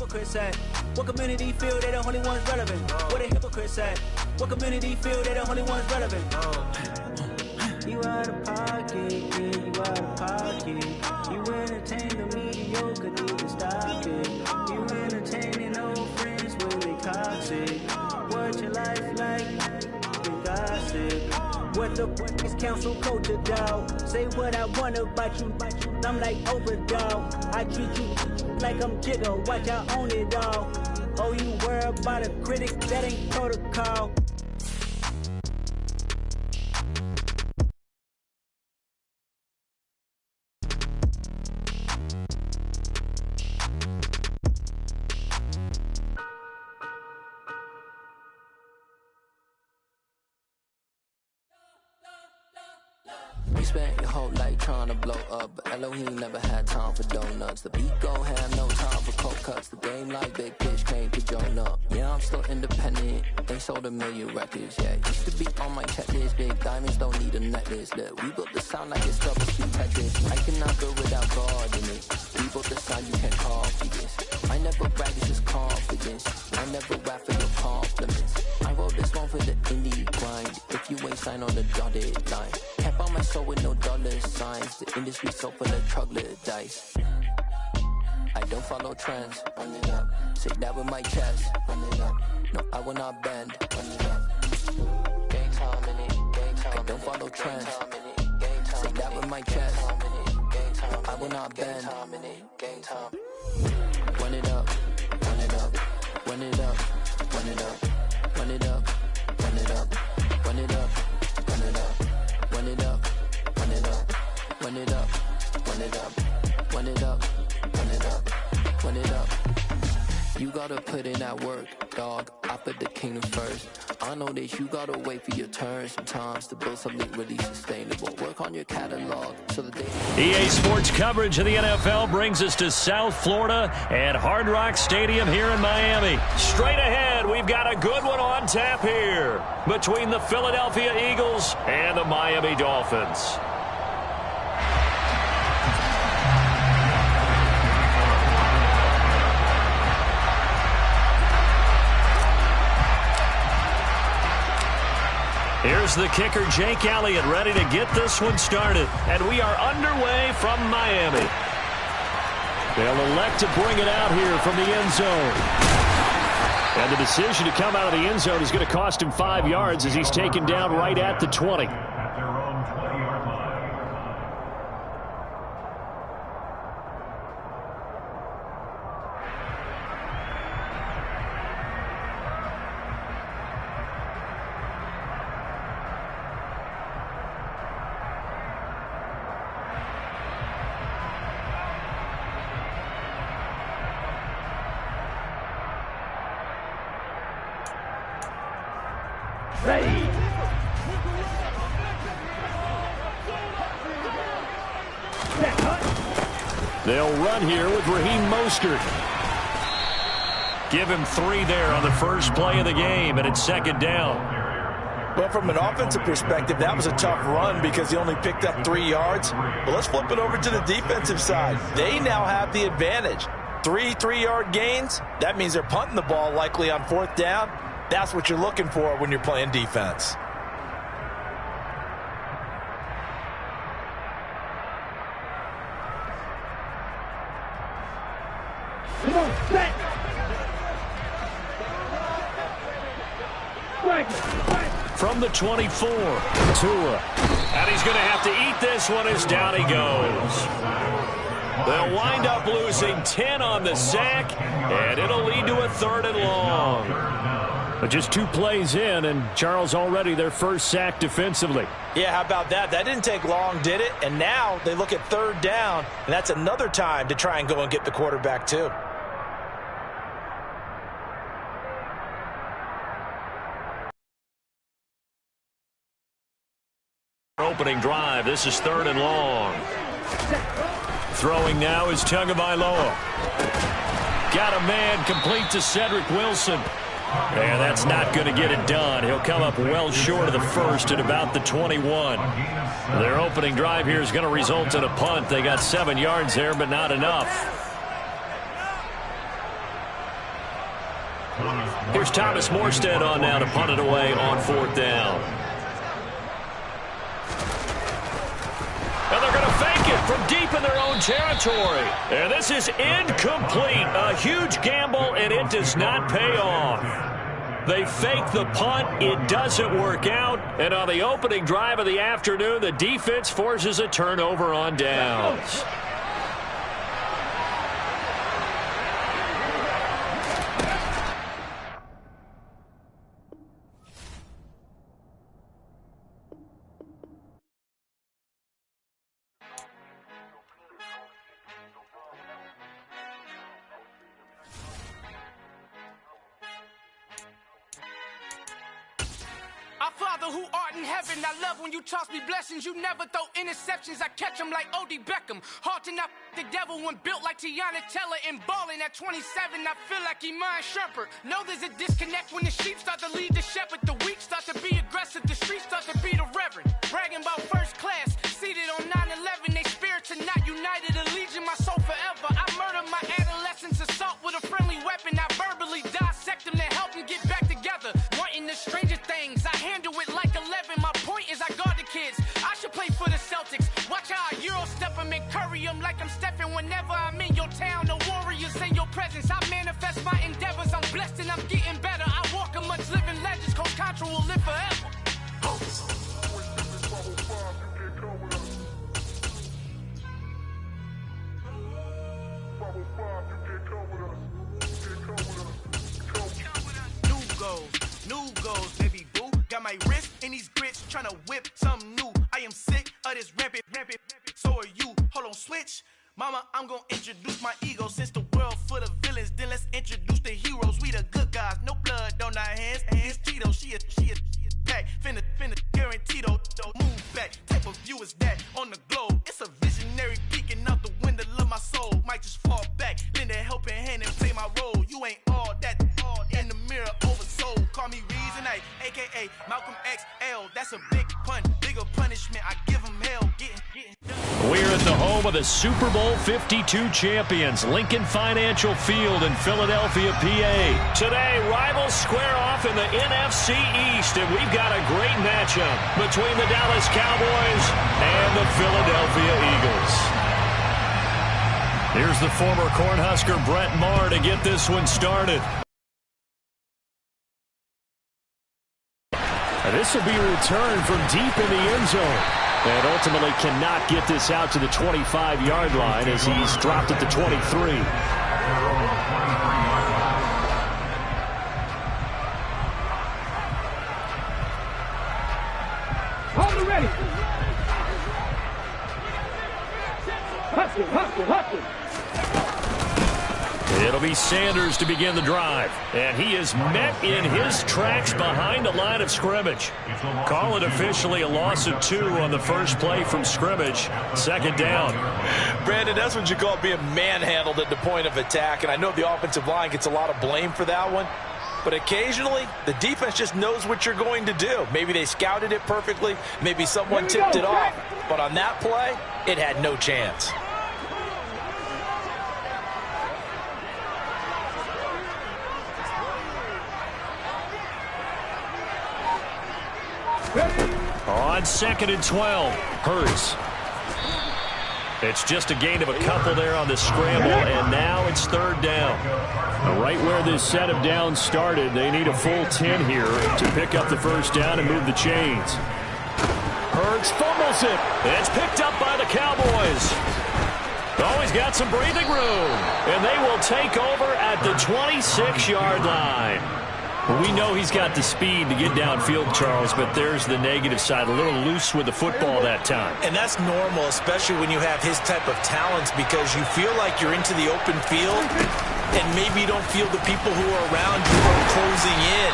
hypocrites at? What community feel they the only ones relevant? Where the hypocrites at? What community feel they the only ones relevant? You out of pocket, yeah, you out of pocket. You entertain the mediocre, need to stop it. You entertaining old friends when they toxic. What your life like, and gossip. What the fuck is council culture, dog? Say what I want about you, I'm like overdog. I treat you like I'm Jigga, watch I own it all. Oh, you worry about a critic, that ain't protocol. You spent your whole life trying to blow up, but Elohim never had time for donuts. The beat go have no time for cold cuts. The game like Big Fish came to join up. Yeah, I'm still independent. They sold 1 million records. Yeah, used to be on my checklist. Big diamonds don't need a necklace. Look, we built the sound like it's troubleshoot Tetris. I cannot go without God in it. We built the sound you can't copy this. I never brag, it's just confidence. I never rap for your compliments. I wrote this one for the indie grind. If you ain't signed on the dotted line, kept on my soul with no dollar signs. The industry so full of troglodytes. I don't follow trends. Run it up. Say that with my chest. Run it up. No, I will not bend. Run it up. Gang time in it. Gang time. I don't follow trends. Say that with my chest. No, I will not bend. Gang time. Run it up. Run it up. Run it up. Run it up. Run it up. Run it up. Run it up. Run it up. Run it up. Run it up. Run it up. Run it up. Run it up. Run it up. Run it up. You gotta put in that work, dog. I put the kingdom first. I know that you gotta wait for your turn sometimes to build something really sustainable. Work on your catalog so that they... EA Sports coverage of the NFL brings us to South Florida at Hard Rock Stadium here in Miami. Straight ahead, we've got a good one on tap here between the Philadelphia Eagles and the Miami Dolphins. Here's the kicker, Jake Elliott, ready to get this one started. And we are underway from Miami. They'll elect to bring it out here from the end zone. And the decision to come out of the end zone is going to cost him 5 yards as he's taken down right at the 20. Ready. They'll run here with Raheem Mostert. Give him 3 there on the first play of the game, and it's second down. Well, from an offensive perspective, that was a tough run because he only picked up 3 yards. But let's flip it over to the defensive side. They now have the advantage. 3 3-yard gains. That means they're punting the ball likely on 4th down. That's what you're looking for when you're playing defense. Come on, set. From the 24, Tua. And he's going to have to eat this one as down he goes. They'll wind up losing 10 on the sack, and it'll lead to a 3rd and long. But just 2 plays in, and Charles already their first sack defensively. Yeah, how about that? That didn't take long, did it? And now they look at 3rd down, and that's another time to try and go and get the quarterback too. Opening drive. This is 3rd and long. Throwing now is Tagovailoa. Got a man complete to Cedric Wilson. And that's not going to get it done. He'll come up well short of the first at about the 21. Their opening drive here is going to result in a punt. They got 7 yards there, but not enough. Here's Thomas Morstead on now to punt it away on 4th down. And they're going to fake it from deep in their own territory. And this is incomplete. A huge gamble, and it does not pay off. They fake the punt. It doesn't work out. And on the opening drive of the afternoon, the defense forces a turnover on downs. Father who art in heaven, I love when you toss me blessings. You never throw interceptions, I catch them like O.D. Beckham. Hard to not the devil when built like Tiana Teller. And balling at 27, I feel like Iman Shumpert. Know there's a disconnect when the sheep start to lead the shepherd. The weak start to be aggressive, the streets start to be the reverend. Bragging about first class, seated on 9/11. They spirits are not united, a legion, my soul forever. I murder my adolescence, assault with a friendly weapon. I verbally dissect them to help them get back together. Wanting the stranger things, I handle it like 11. My point is I guard the kids. I should play for the Celtics. Watch how I Euro step them and curry them like I'm stepping. Whenever I'm in your town, the warriors in your presence. I manifest my endeavors. I'm blessed and I'm getting better. I walk amongst living legends. Coach Contra will live forever. New goals, baby boo. Got my wrist in these grits, tryna whip something new. I am sick of this rampant. So are you. Hold on, switch. Mama, I'm gonna introduce my ego. Since the world full of villains, then let's introduce the heroes. We the good guys, no blood on our hands. It's Tito, she is back. Finna, guaranteed, move back. Type of view is that on the globe. It's a visionary peeking out the window of my soul. Might just fall back, lend a helping hand and play my role. You ain't all that in the mirror oversold. Call me Reason A, a.k.a. Malcolm XL. That's a big pun, bigger punishment. I give him hell, getting done. We're at the home of the Super Bowl 52 champions, Lincoln Financial Field in Philadelphia, PA. Today, rivals square off in the NFC East, and we've got a great matchup between the Dallas Cowboys and the Philadelphia Eagles. Here's the former Cornhusker Brett Maher to get this one started. This will be a return from deep in the end zone. And ultimately cannot get this out to the 25-yard line as he's dropped at the 23. Hold it ready. Hustle. It'll be Sanders to begin the drive. And he is met in his tracks behind the line of scrimmage. Call it officially a loss of 2 on the first play from scrimmage. Second down. Brandon, that's what you call being manhandled at the point of attack. And I know the offensive line gets a lot of blame for that one. But occasionally, the defense just knows what you're going to do. Maybe they scouted it perfectly. Maybe someone tipped it off. But on that play, it had no chance. On 2nd and 12, Hurts. It's just a gain of a couple there on the scramble, and now it's 3rd down. Right where this set of downs started, they need a full 10 here to pick up the first down and move the chains. Hurts fumbles it. It's picked up by the Cowboys. Always got some breathing room, and they will take over at the 26-yard line. We know he's got the speed to get downfield, Charles, but there's the negative side. A little loose with the football that time. And that's normal, especially when you have his type of talents, because you feel like you're into the open field, and maybe you don't feel the people who are around you are closing in.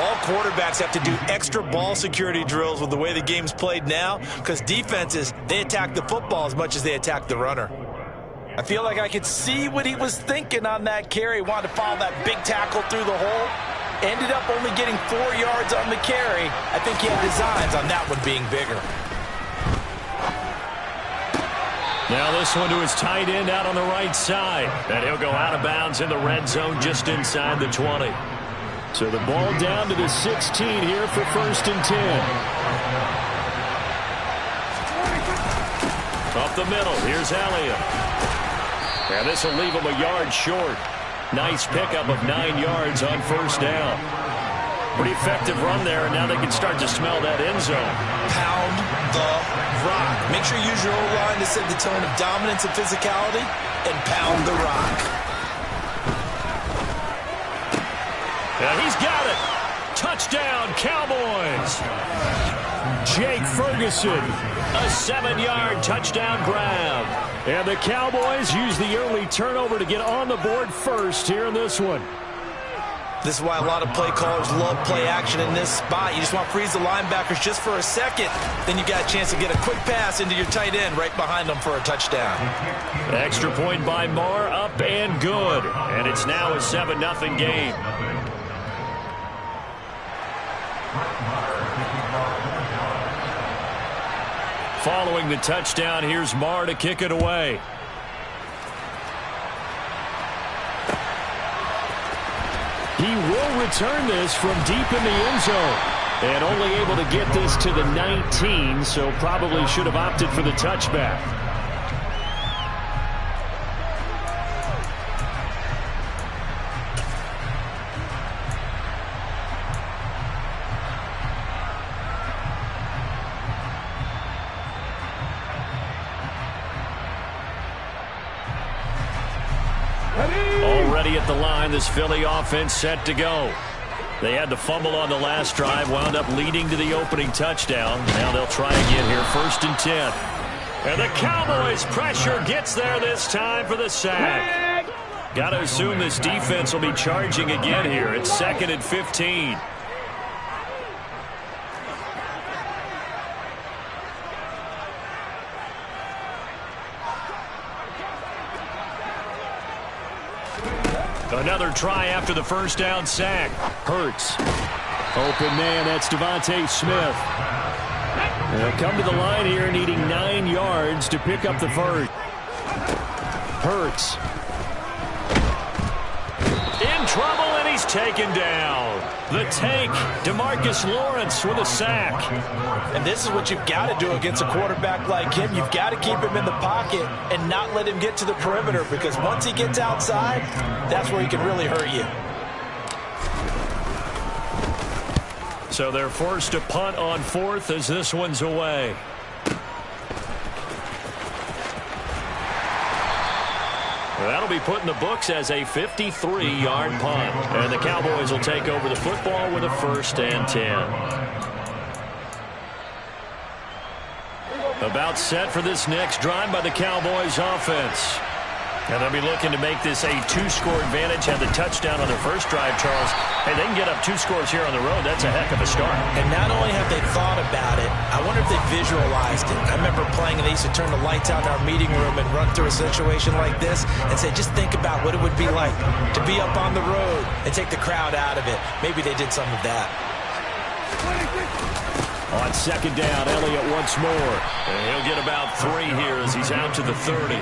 All quarterbacks have to do extra ball security drills with the way the game's played now, because defenses, they attack the football as much as they attack the runner. I feel like I could see what he was thinking on that carry. Wanted to follow that big tackle through the hole. Ended up only getting 4 yards on the carry. I think he had designs on that one being bigger. Now this one to his tight end out on the right side. And he'll go out of bounds in the red zone just inside the 20. So the ball down to the 16 here for 1st and 10. Up the middle, here's Elliott. And this will leave him a yard short. Nice pickup of 9 yards on 1st down. Pretty effective run there, and now they can start to smell that end zone. Pound the rock. Make sure you use your O-line to set the tone of dominance and physicality, and pound the rock. Yeah, he's got it. Touchdown, Cowboys. Jake Ferguson, a 7-yard touchdown grab. And the Cowboys use the early turnover to get on the board first here in this one. This is why a lot of play callers love play action in this spot. You just want to freeze the linebackers just for a second. Then you got a chance to get a quick pass into your tight end right behind them for a touchdown. Extra point by Marr, up and good. And it's now a 7-0 game. Following the touchdown, here's Marr to kick it away. He will return this from deep in the end zone. And only able to get this to the 19, so probably should have opted for the touchback. Already at the line, this Philly offense set to go. They had the fumble on the last drive, wound up leading to the opening touchdown. Now they'll try again here, 1st and 10. And the Cowboys' pressure gets there this time for the sack. Got to assume this defense will be charging again here. It's 2nd and 15. Another try after the 1st down sack. Hurts. Open man, that's Devontae Smith. They'll come to the line here needing 9 yards to pick up the 1st. Hurts. In trouble, and he's taken down. The tank, DeMarcus Lawrence with a sack. And this is what you've got to do against a quarterback like him. You've got to keep him in the pocket and not let him get to the perimeter, because once he gets outside, that's where he can really hurt you. So they're forced to punt on 4th as this one's away. That'll be put in the books as a 53-yard punt. And the Cowboys will take over the football with a 1st and 10. About set for this next drive by the Cowboys offense. And they'll be looking to make this a 2-score advantage. Had the touchdown on their first drive, Charles. Hey, they can get up 2 scores here on the road. That's a heck of a start. And not only have they thought about it, I wonder if they visualized it. I remember playing, and they used to turn the lights out in our meeting room and run through a situation like this and say, just think about what it would be like to be up on the road and take the crowd out of it. Maybe they did some of that. On 2nd down, Elliott once more. And he'll get about 3 here as he's out to the 30.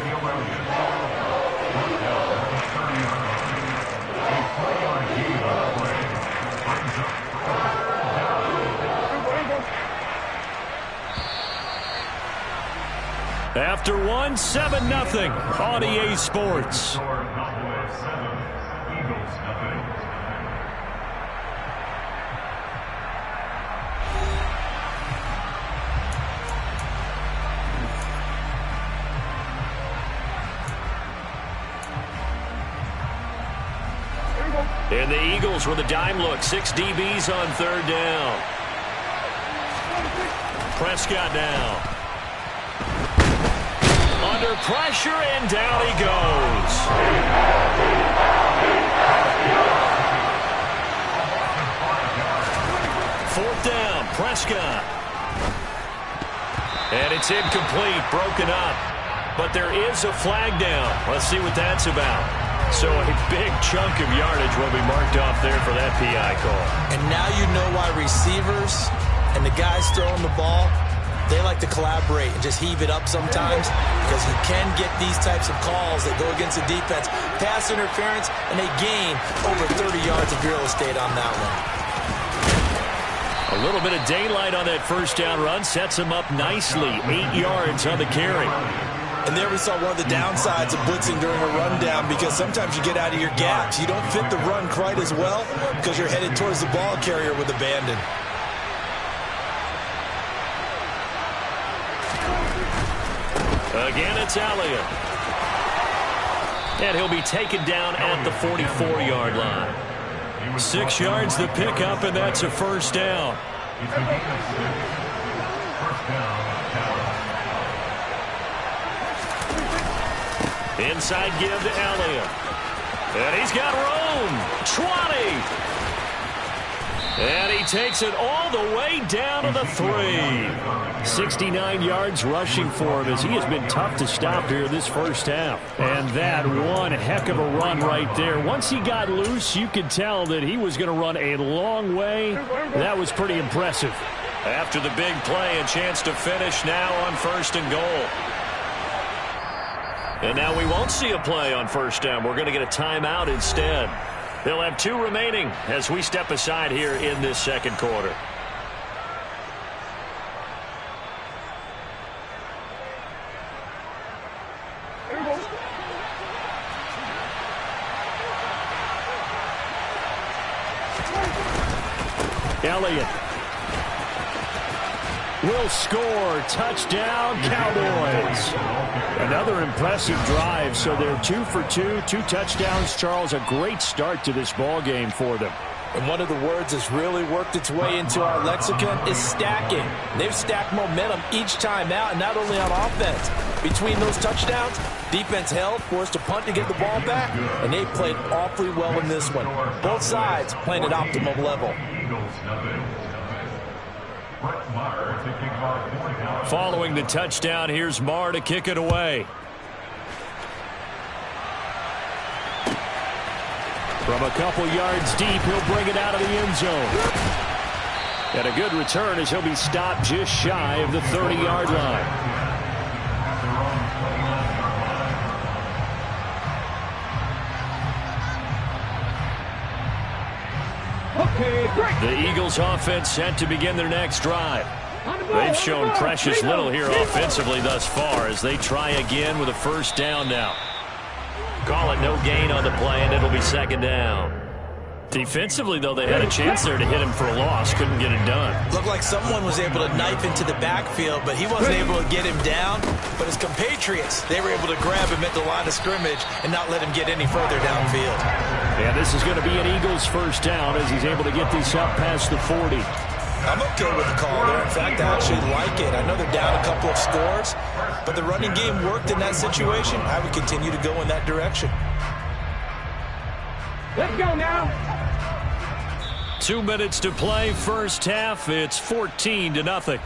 After 1, 7-0 on EA Sports. And the Eagles with a dime look. 6 DBs on 3rd down. Prescott now. Under pressure, and down he goes. Fourth down, Prescott. And it's incomplete, broken up. But there is a flag down. Let's see what that's about. So a big chunk of yardage will be marked off there for that PI call. And now you know why receivers and the guys throwing the ball They like to collaborate and just heave it up sometimes because you can get these types of calls that go against the defense. Pass interference, and they gain over 30 yards of real estate on that one. A little bit of daylight on that first down run sets him up nicely. 8 yards on the carry. And there we saw one of the downsides of blitzing during a rundown because sometimes you get out of your gaps. You don't fit the run quite as well because you're headed towards the ball carrier with abandon. Again, it's Elliott. And he'll be taken down at the 44-yard line. 6 yards the pickup, and that's a first down. Inside give to Elliott. And he's got room. 20. And he takes it all the way down to the 3. 69 yards rushing for him as he has been tough to stop here this first half. And that one heck of a run right there. Once he got loose, you could tell that he was going to run a long way. That was pretty impressive. After the big play, a chance to finish now on 1st and goal. And now we won't see a play on first down. We're going to get a timeout instead. They'll have 2 remaining as we step aside here in this second quarter. Elliott will score. Touchdown, Cowboys. Another impressive drive. So they're 2 for 2, 2 touchdowns. Charles, a great start to this ball game for them. And one of the words that's really worked its way into our lexicon is stacking. They've stacked momentum each time out, and not only on offense. Between those touchdowns, defense held, forced a punt to get the ball back, and they played awfully well in this one. Both sides playing at optimal level. Following the touchdown, here's Marr to kick it away. From a couple yards deep, he'll bring it out of the end zone. And a good return as he'll be stopped just shy of the 30-yard line. The Eagles offense set to begin their next drive. They've shown precious little here offensively thus far as they try again with a first down now. Call it no gain on the play, and it'll be second down. Defensively, though, they had a chance there to hit him for a loss. Couldn't get it done. Looked like someone was able to knife into the backfield, but he wasn't able to get him down. But his compatriots, they were able to grab him at the line of scrimmage and not let him get any further downfield. Yeah, this is going to be an Eagles first down as he's able to get this up past the 40. I'm okay with the call there. In fact, I actually like it. I know they're down a couple of scores, but the running game worked in that situation. I would continue to go in that direction. Let's go now. 2 minutes to play, first half. It's 14-0.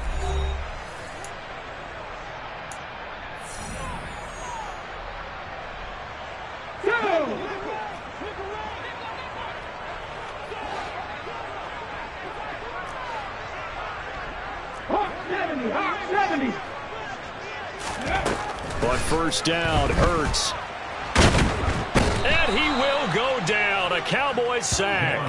On first down, Hurts. And he will go down. A Cowboys sack.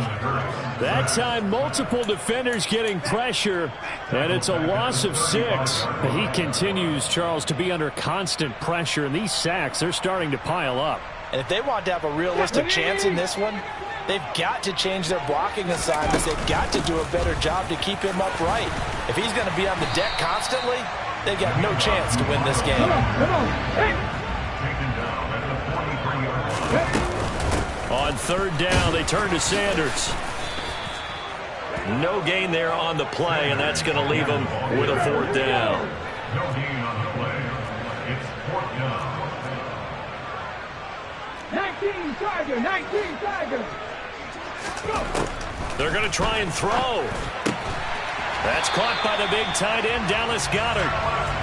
That time, multiple defenders getting pressure, and it's a loss of 6. He continues, Charles, to be under constant pressure, and these sacks, they're starting to pile up. And if they want to have a realistic chance in this one, they've got to change their blocking assignments. They've got to do a better job to keep him upright. If he's going to be on the deck constantly, they've got no chance to win this game. Come on. Hey. On third down, they turn to Sanders. No gain there on the play, and that's going to leave them with a fourth down. No gain on the play. It's fourth down. 19 Tiger. They're going to try and throw. That's caught by the big tight end, Dallas Goedert.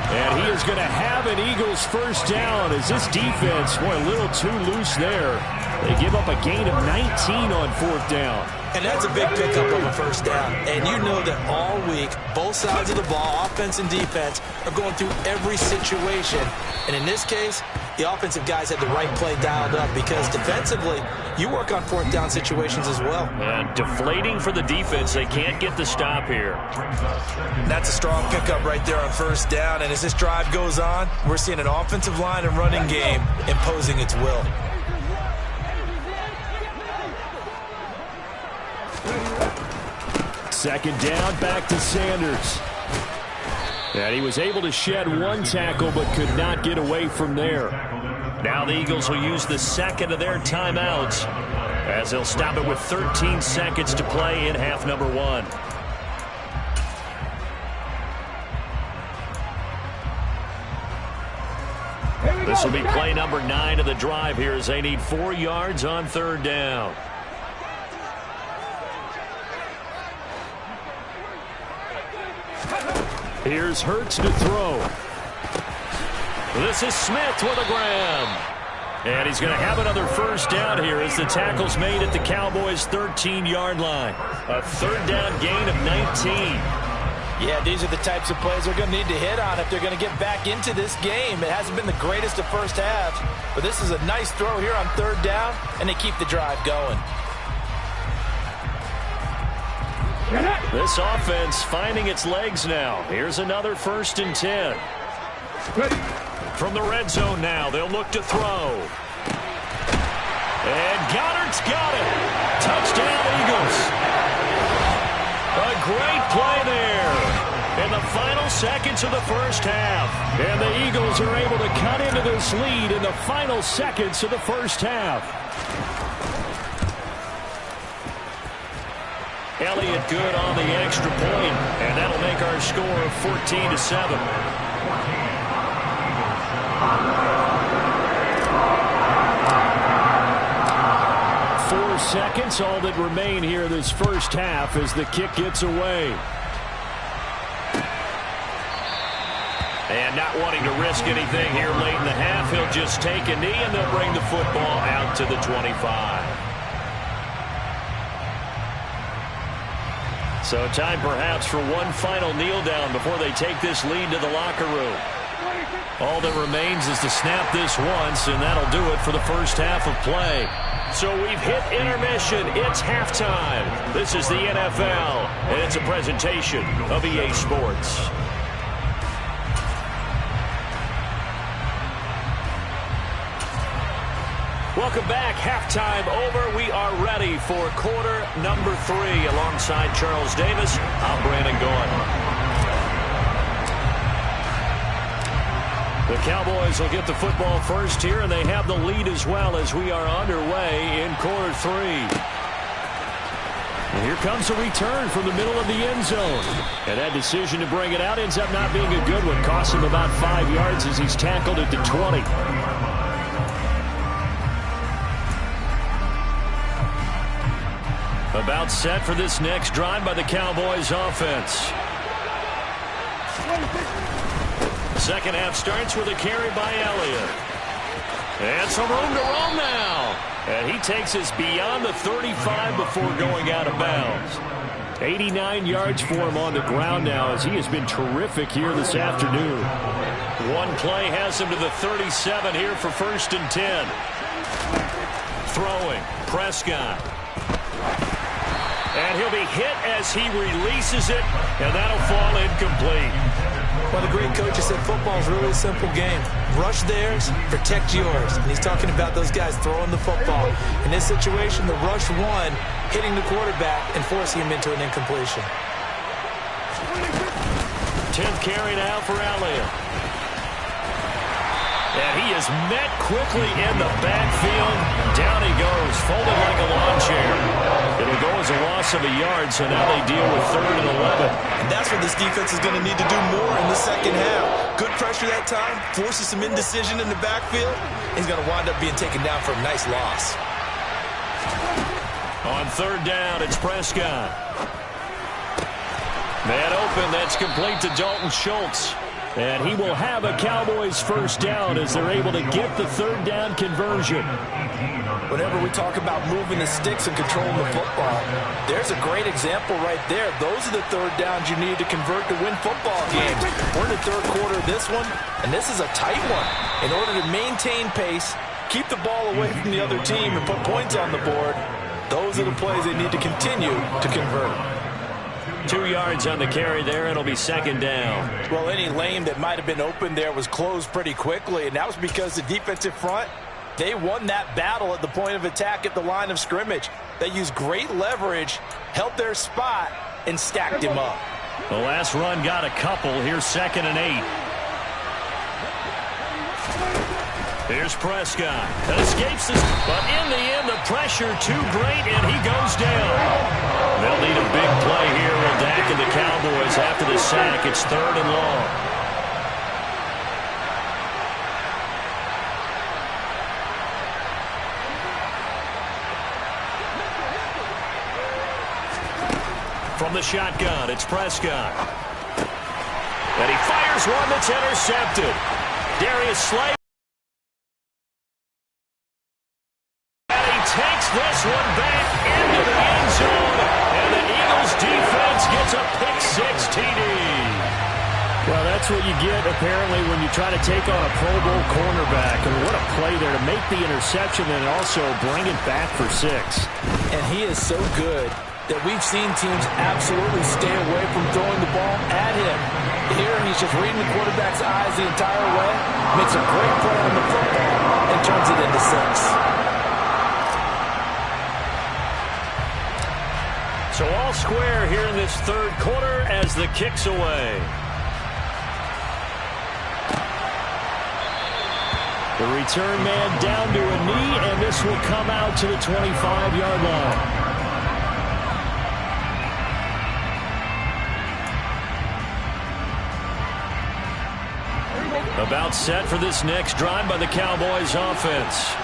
And he is going to have an Eagles first down as this defense, boy, a little too loose there. They give up a gain of 19 on fourth down. And that's a big pickup of a first down. And you know that all week, both sides of the ball, offense and defense, are going through every situation. And in this case, the offensive guys had the right play dialed up because defensively, you work on fourth down situations as well. And deflating for the defense. They can't get the stop here. That's a strong pickup right there on first down. And as this drive goes on, we're seeing an offensive line and running game imposing its will. Second down, back to Sanders. And he was able to shed one tackle but could not get away from there. Now the Eagles will use the second of their timeouts as they'll stop it with 13 seconds to play in half number 1. This will be play number 9 of the drive here as they need 4 yards on third down. Here's Hurts to throw. This is Smith with a grab. And he's going to have another first down here as the tackle's made at the Cowboys' 13-yard line. A third down gain of 19. Yeah, these are the types of plays they're going to need to hit on if they're going to get back into this game. It hasn't been the greatest of first halves, but this is a nice throw here on third down, and they keep the drive going. This offense finding its legs now. Here's another 1st and 10. From the red zone now, they'll look to throw. And Goddard's got it. Touchdown, Eagles. A great play there in the final seconds of the first half. And the Eagles are able to cut into this lead in the final seconds of the first half. Elliott good on the extra point, and that'll make our score 14-7. 4 seconds, all that remain here this first half as the kick gets away. And not wanting to risk anything here late in the half, he'll just take a knee and they'll bring the football out to the 25. So time perhaps for one final kneel down before they take this lead to the locker room. All that remains is to snap this once, and that'll do it for the first half of play. So we've hit intermission. It's halftime. This is the NFL, and it's a presentation of EA Sports. Welcome back. Halftime over. We are ready for quarter number 3. Alongside Charles Davis, I'm Brandon Gaudin. The Cowboys will get the football first here, and they have the lead as well as we are underway in quarter 3. And here comes a return from the middle of the end zone. And that decision to bring it out ends up not being a good one. Costs him about 5 yards as he's tackled at the 20. About set for this next drive by the Cowboys offense. Second half starts with a carry by Elliott. And some room to roam now. And he takes us beyond the 35 before going out of bounds. 89 yards for him on the ground now as he has been terrific here this afternoon. One play has him to the 37 here for 1st and 10. Throwing. Prescott. And he'll be hit as he releases it, and that'll fall incomplete. Well, the great coach has said football's really a simple game. Rush theirs, protect yours. And he's talking about those guys throwing the football. In this situation, the rush one, hitting the quarterback and forcing him into an incompletion. 10th carry now for Elliott. And he is met quickly in the backfield. Down he goes, folded like a lawn chair. It'll go as a loss of a yard, so now they deal with 3rd and 11. And that's what this defense is going to need to do more in the second half. Good pressure that time, forces some indecision in the backfield. He's going to wind up being taken down for a nice loss. On 3rd down, it's Prescott. Man open, that's complete to Dalton Schultz. And he will have a Cowboys first down as they're able to get the 3rd down conversion. Whenever we talk about moving the sticks and controlling the football, there's a great example right there. Those are the third downs you need to convert to win football games. We're in the third quarter of this one, and this is a tight one. In order to maintain pace, keep the ball away from the other team, and put points on the board, those are the plays they need to continue to convert. 2 yards on the carry there. It'll be second down. Well, any lane that might have been open there was closed pretty quickly, and that was because the defensive front, they won that battle at the point of attack at the line of scrimmage. They used great leverage, held their spot, and stacked him up. The last run got a couple. Here's 2nd and 8. Here's Prescott. That escapes this, but in the end, the pressure too great, and he goes down. They'll need a big play here with Dak and the Cowboys after the sack. It's 3rd and long. From the shotgun, it's Prescott. And he fires one that's intercepted. Darius Slay. And he takes this one back into the end zone. And the Eagles defense gets a pick-6 TD. Well, that's what you get, apparently, when you try to take on a Pro Bowl cornerback. And what a play there to make the interception and also bring it back for 6. And he is so good that we've seen teams absolutely stay away from throwing the ball at him. Here, he's just reading the quarterback's eyes the entire way, makes a great play on the football, and turns it into 6. So all square here in this third quarter as the kick's away. The return man down to a knee, and this will come out to the 25-yard line. About set for this next drive by the Cowboys offense.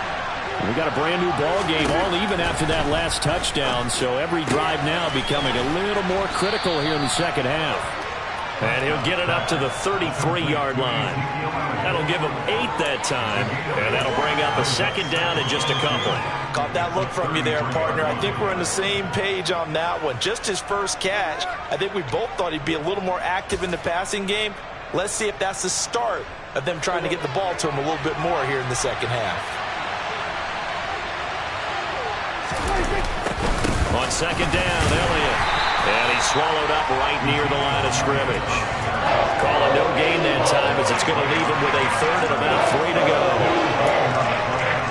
We got a brand new ball game, all even after that last touchdown, so every drive now becoming a little more critical here in the second half. And he'll get it up to the 33-yard line. That'll give him 8 that time, and that'll bring up a second down and just a couple. Caught that look from you there, partner. I think we're on the same page on that one. Just his first catch, I think we both thought he'd be a little more active in the passing game. Let's see if that's the start of them trying to get the ball to him a little bit more here in the second half. On second down, Elliott. And he's swallowed up right near the line of scrimmage. Call a no gain that time as it's going to leave him with a 3rd and about 3 to go.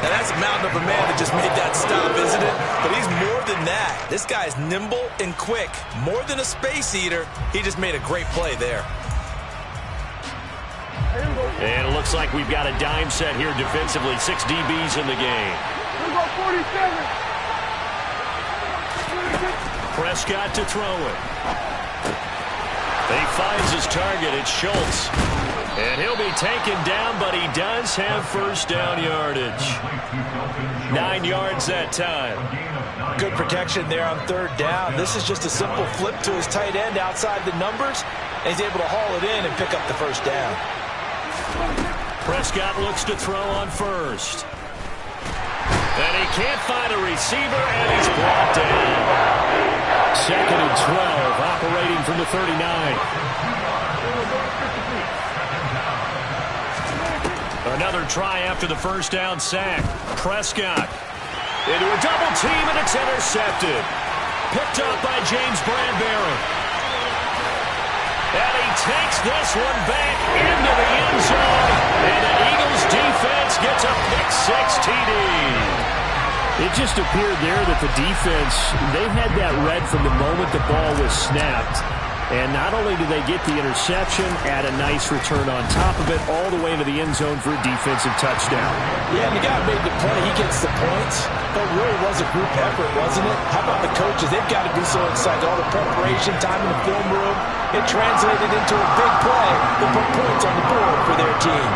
And that's a mountain of a man that just made that stop, isn't it? But he's more than that. This guy's nimble and quick. More than a space eater, he just made a great play there. And it looks like we've got a dime set here defensively. 6 DBs in the game. Prescott to throw it. He finds his target. It's Schultz. And he'll be taken down, but he does have first down yardage. 9 yards that time. Good protection there on 3rd down. This is just a simple flip to his tight end outside the numbers, and he's able to haul it in and pick up the first down. Prescott looks to throw on first. And he can't find a receiver, and he's brought down. 2nd and 12, operating from the 39. Another try after the first down sack. Prescott into a double team, and it's intercepted. Picked up by James Bradbury. And he takes this one back into the end zone. And the Eagles defense gets a pick-6 TD. It just appeared there that the defense, they had that read from the moment the ball was snapped. And not only did they get the interception, add a nice return on top of it, all the way into the end zone for a defensive touchdown. Yeah, and the guy made the play. He gets the points. But it really was a group effort, wasn't it? How about the coaches? They've got to be so excited. All the preparation, time in the film room. It translated into a big play that put points on the board for their team.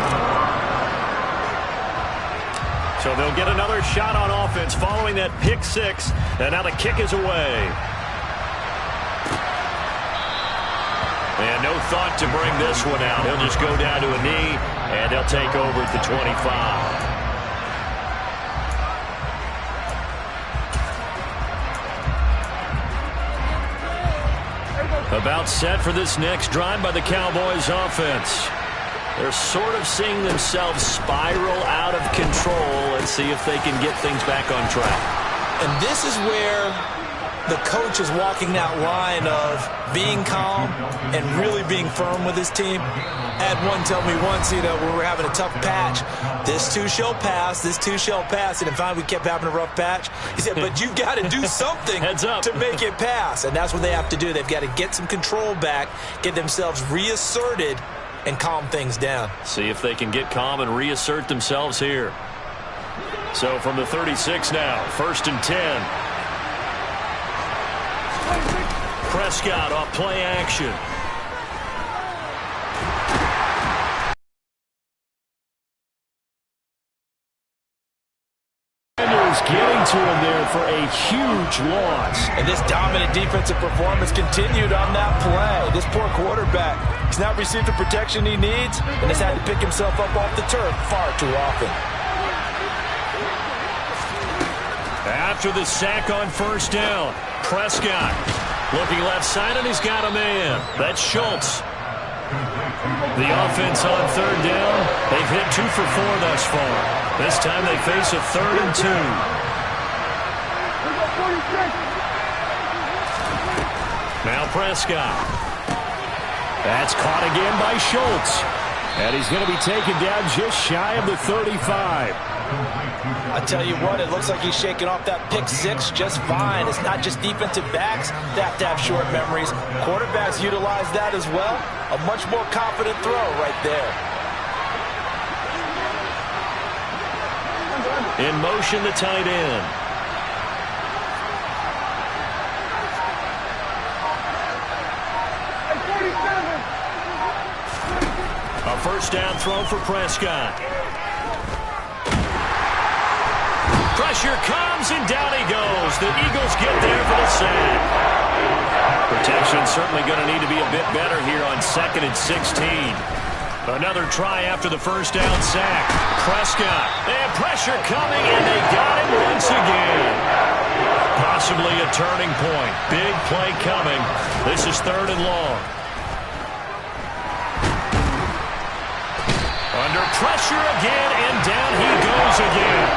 So they'll get another shot on offense following that pick-6. And now the kick is away. And no thought to bring this one out. He'll just go down to a knee, and they'll take over at the 25. About set for this next drive by the Cowboys offense. They're sort of seeing themselves spiral out of control. Let's see if they can get things back on track. And this is where the coach is walking that line of being calm and really being firm with his team. I had one tell me once, when we were having a tough patch, this too shall pass, this too shall pass. And finally we kept having a rough patch. He said, but you've got to do something to make it pass. And that's what they have to do. They've got to get some control back, get themselves reasserted, and calm things down. See if they can get calm and reassert themselves here. So from the 36 now, 1st and 10. Prescott off play action. Getting to him there for a huge loss. And this dominant defensive performance continued on that play. This poor quarterback, he's not received the protection he needs and has had to pick himself up off the turf far too often. After the sack on 1st down, Prescott looking left side, and he's got a man. That's Schultz. The offense on 3rd down, they've hit 2 for 4 thus far. This time they face a 3rd and 2. Now Prescott. That's caught again by Schultz. And he's going to be taken down just shy of the 35. I tell you what, it looks like he's shaking off that pick 6 just fine. It's not just defensive backs that have to have short memories. Quarterbacks utilize that as well. A much more confident throw right there. In motion, the tight end. A 1st down throw for Prescott. Pressure comes, and down he goes. The Eagles get there for the sack. Protection certainly going to need to be a bit better here on 2nd and 16. Another try after the 1st down sack. Prescott. They have pressure coming, and they got him once again. Possibly a turning point. Big play coming. This is 3rd and long. Under pressure again, and down he goes again.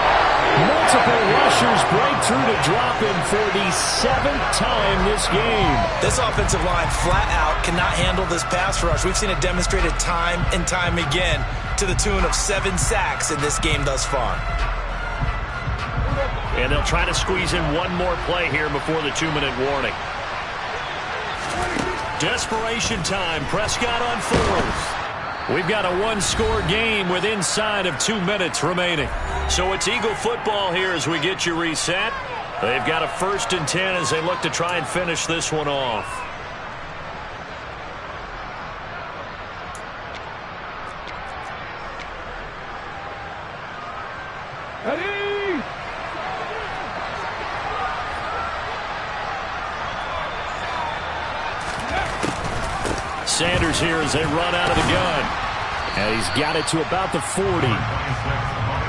Multiple rushers break through to drop him for the 7th time this game. This offensive line flat out cannot handle this pass rush. We've seen it demonstrated time and time again to the tune of 7 sacks in this game thus far. And they'll try to squeeze in one more play here before the 2-minute warning. Desperation time. Prescott on 4th. We've got a 1-score game with inside of 2 minutes remaining. So it's Eagle football here as we get you reset. They've got a 1st and 10 as they look to try and finish this one off. Ready? Sanders here as they run out of the gun. And he's got it to about the 40.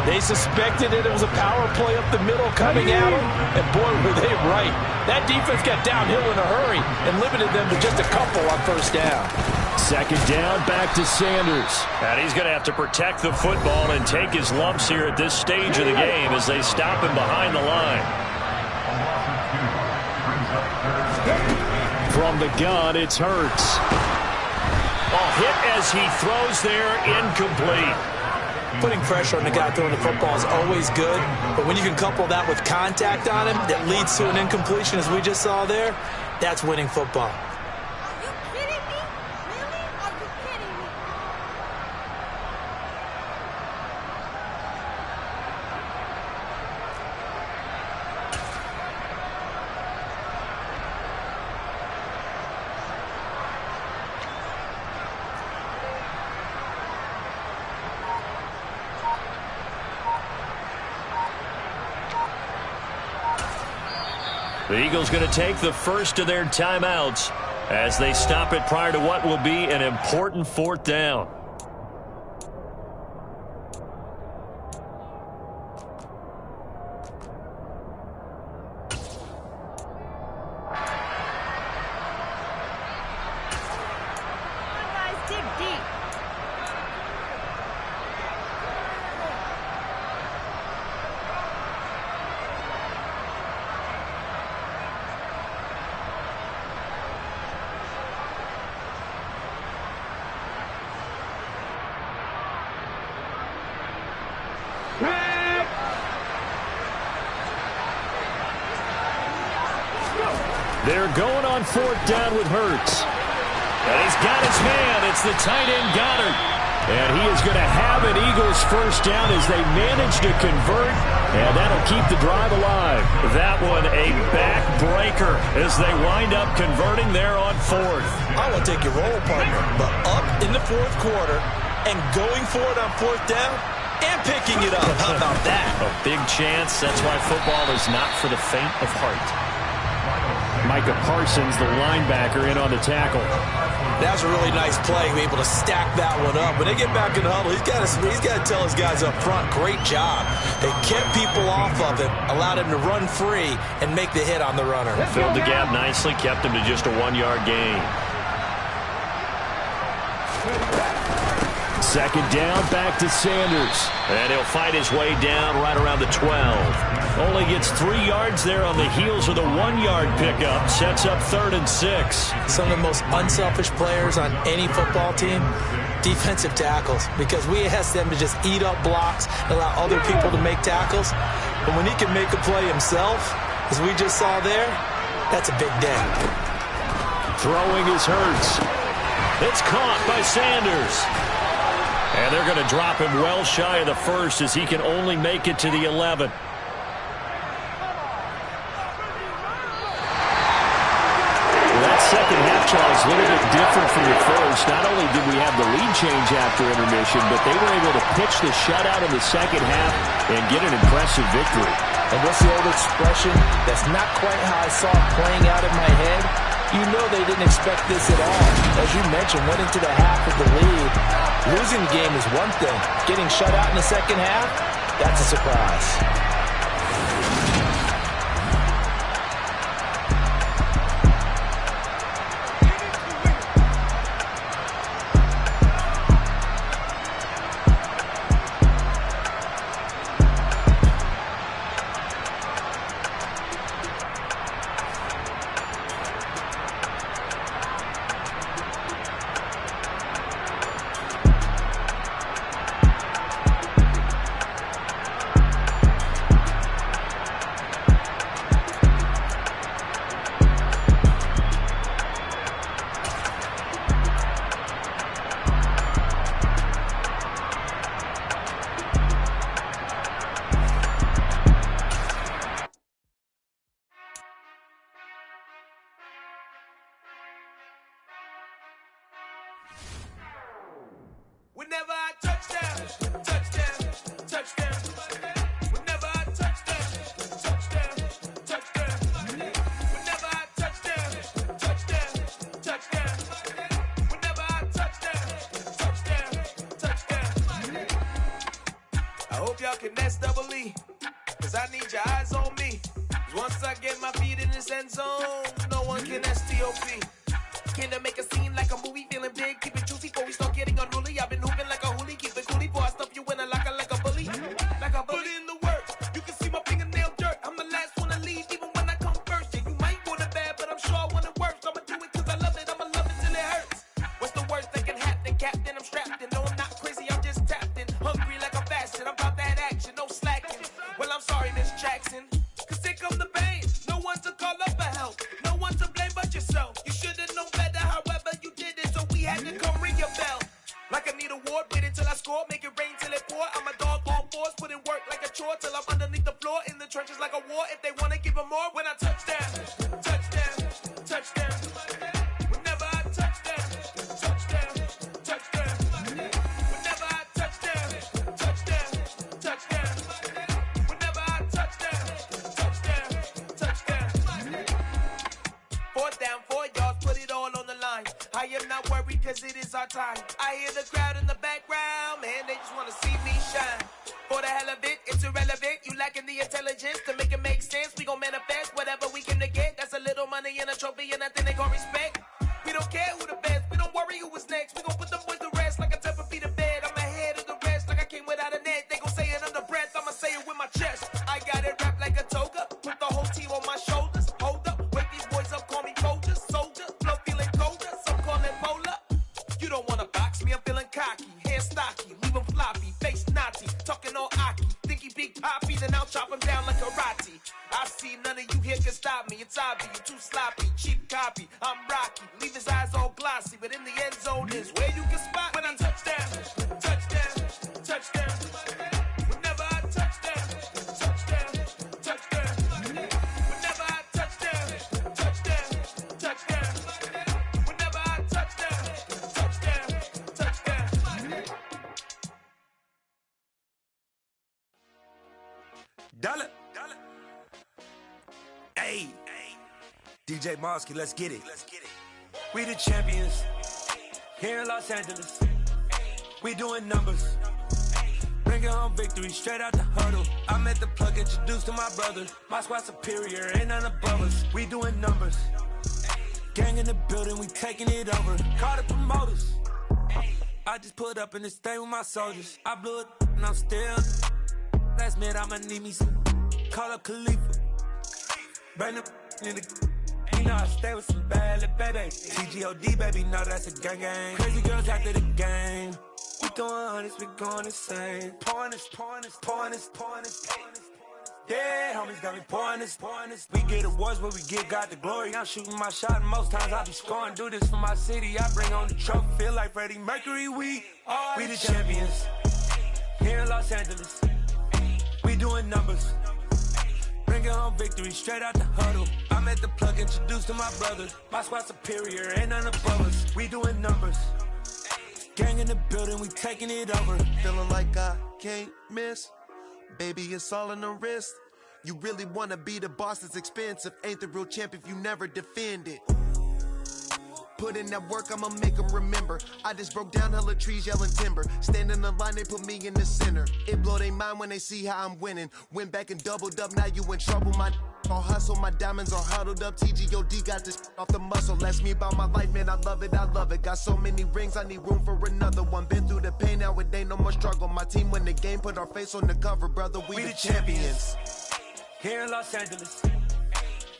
They suspected it was a power play up the middle coming at them, and boy, were they right. That defense got downhill in a hurry and limited them to just a couple on 1st down. 2nd down, back to Sanders. And he's going to have to protect the football and take his lumps here at this stage of the game as they stop him behind the line. From the gun, it's Hurts. A hit as he throws there, incomplete. Putting pressure on the guy throwing the football is always good, but when you can couple that with contact on him that leads to an incompletion, as we just saw there, that's winning football. Are you kidding me? Really? Are you kidding me? The Eagles going to take the first of their timeouts as they stop it prior to what will be an important 4th down. They're going on 4th down with Hurts. And he's got his man. It's the tight end Goddard. And he is going to have an Eagles first down as they manage to convert. And that'll keep the drive alive. That one a backbreaker as they wind up converting there on 4th. I want to take your role, partner, but up in the 4th quarter and going for it on 4th down and picking it up. How about that? A big chance. That's why football is not for the faint of heart. Micah Parsons, the linebacker, in on the tackle. That was a really nice play, be able to stack that one up. When they get back in the huddle, he's got to tell his guys up front, great job. They kept people off of him, allowed him to run free and make the hit on the runner. Filled the gap nicely, kept him to just a 1-yard gain. 2nd down, back to Sanders. And he'll fight his way down right around the 12. Only gets 3 yards there on the heels of the 1-yard pickup. Sets up 3rd and 6. Some of the most unselfish players on any football team, defensive tackles, because we ask them to just eat up blocks, allow other people to make tackles. But when he can make a play himself, as we just saw there, that's a big day. Throwing is Hurts. It's caught by Sanders. And they're going to drop him well shy of the 1st as he can only make it to the 11. That second half, Charles, a little bit different from the first. Not only did we have the lead change after intermission, but they were able to pitch the shutout in the second half and get an impressive victory. And what's the old expression? That's not quite how I saw it playing out in my head. You know they didn't expect this at all. As you mentioned, went into the half with the lead. Losing the game is one thing. Getting shut out in the second half, that's a surprise. Whenever I touchdown, touchdown, touchdown. Whenever I touchdown, touchdown, touchdown. Whenever I touchdown, touchdown, touchdown. Whenever I touchdown, touchdown, touchdown. I hope y'all can nest double E, cause I need your eyes on me. Once I get my feet in this end zone, no one can STOP. Can I make a scene like a movie, feeling big, keep it juicy before we start getting unruly. I've been hooping like a hoolie, keep it coolie before I stuff you in a locker like a bully. Like a bully. Put in the work, you can see my fingernail dirt. I'm the last one to leave, even when I come first. Yeah, you might want it bad, but I'm sure I want it worse. I'ma do it cause I love it, I'ma love it till it hurts. What's the worst that can happen, Captain? I'm strapped in, no I'm not crazy, I'm just tapped in. Hungry like a fashion, I'm about that action, no slacking. Well, I'm sorry, Miss Jackson, cause here come the pain. No one to call up for help, no one to blame but yourself. You should've known better, however you did it, so we had to come ring your bell. Like I need a ward, wait until I score, make it rain till it pour. I'm a dog on force, put in work like a chore till I'm underneath the floor, in the trenches like a war. If they wanna give them more, when I touchdown, touchdown, touchdown. Whenever I touchdown, touchdown, touchdown. Whenever I touchdown, touchdown, touchdown. Whenever I touchdown, touchdown, touchdown. 4th down, 4 yards, put it all on the line. I am not worried cause it is our time. I hear the crowd in the background, man, they just wanna see me shine. For the hell of it, it's irrelevant. You lacking the intelligence to make it make sense. We gon' manifest whatever we came to get. That's a little money and a trophy and nothing they gon' respect. We don't care who the best, we don't worry who was next. We gon' put them boys to rest like a 10 feet of bed. I'm ahead of the rest like I came without a net. They gon' say it under breath, I'ma say it with my chest. I got it wrapped like a toga, put the whole team on my shoulders. Hold up, wake these boys up, call me soldier, soldier. Flow feeling colder, some call it polar. You don't wanna box me, I'm feeling cocky. Hair stocky, leave him floppy, face naughty. Talking all aki, think he big poppy, then I'll chop him down like karate. I see none of you here can stop me. me. It's obvious, you're too sloppy, cheap copy. I'm Rocky, leave his eyes all glossy, but in the end zone is where you can spot when I touchdown, touchdown, touchdown. Whenever I touchdown, touchdown, touchdown. Whenever I touchdown, touchdown, touchdown. Whenever I touchdown, touchdown, touchdown. Dollar. Hey, DJ Mosky, let's get it. We the champions here in Los Angeles. We doing numbers. Bringing home victory straight out the huddle. I met the plug, introduced to my brother. My squad superior, ain't none above us. We doing numbers. Gang in the building, we taking it over. Call the promoters. I just put up in this thing with my soldiers. I blew it and I'm still. Last minute I'ma need me some. Call up Khalifa. Bring them in the. You know I stay with some bad little baby. TGOD baby, know that's a gang gang. Crazy girls after the game. We going honest, we going insane. Pouring this. Yeah, homies got me pouring this. We get awards, but we get God the glory. I'm shooting my shot, and most times I be scoring. Do this for my city, I bring on the trophy. Feel like Freddie Mercury, we the champions here in Los Angeles. We doing numbers. Bringing home victory straight out the huddle. I met the plug, introduced to my brother. My squad superior, ain't none above us. We doing numbers. Gang in the building, we taking it over. Feeling like I can't miss. Baby, it's all in the wrist. You really wanna be the boss, it's expensive. Ain't the real champ if you never defend it. Put in that work, I'ma make them remember. I just broke down hella trees, yelling timber. Stand in the line, they put me in the center. It blow they mind when they see how I'm winning. Went back and doubled up, now you in trouble. My all hustle, my diamonds all huddled up. TGOD got this off the muscle. Ask me about my life, man, I love it. Got so many rings, I need room for another one. Been through the pain, now it ain't no more struggle. My team win the game, put our face on the cover, brother. We the champions. Here in Los Angeles,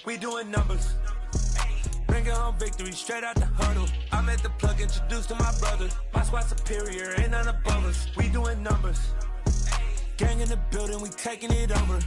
we doing numbers. Bringing home victory straight out the huddle. I met the plug, introduced to my brother. My squad superior, ain't none above us. We doing numbers. Gang in the building, we taking it over.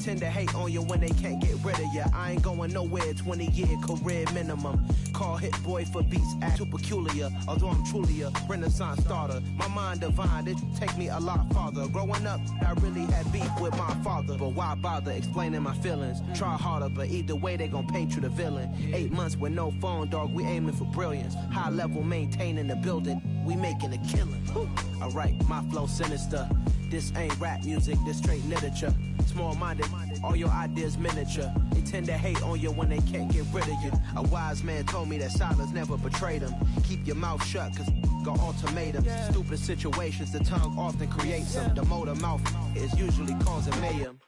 Tend to hate on you when they can't get rid of you. I ain't going nowhere, 20-year career minimum. Call hit boy for beats, act too peculiar. Although I'm truly a renaissance starter. My mind divine, it take me a lot farther. Growing up, I really had beef with my father. But why bother explaining my feelings? Try harder, but either way they gon' paint you the villain. 8 months with no phone, dog, we aiming for brilliance. High level maintaining the building, we making a killing. Alright, my flow sinister. This ain't rap music, this straight literature. Small-minded, all your ideas miniature. They tend to hate on you when they can't get rid of you. A wise man told me that silence never betrayed him. Keep your mouth shut, cause got ultimatums. Stupid situations, the tongue often creates them. The motor mouth is usually causing mayhem.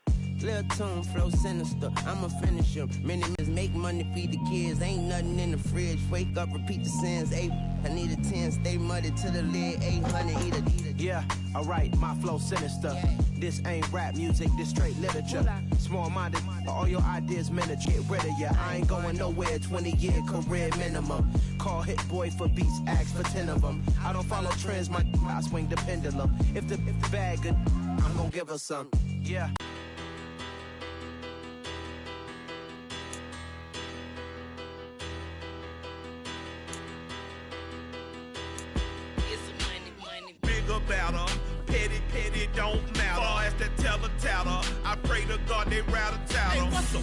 Lil' tune, flow sinister, I'ma finish him. Many men make money, feed the kids. Ain't nothing in the fridge. Wake up, repeat the sins. I need a 10, stay muddy to the lid. 800, eat a. Yeah, alright, my flow sinister. This ain't rap music, this straight literature. Small-minded, all your ideas miniature. Get rid of ya, I ain't going nowhere. 20-year career minimum. Call hit boy for beats, ask for 10 of them. I don't follow trends, I swing the pendulum. If the bag good, I'm gonna give her some. Yeah. About her, petty, don't matter. Far as the teller, I pray to God they rattle tattle. Hey, what's a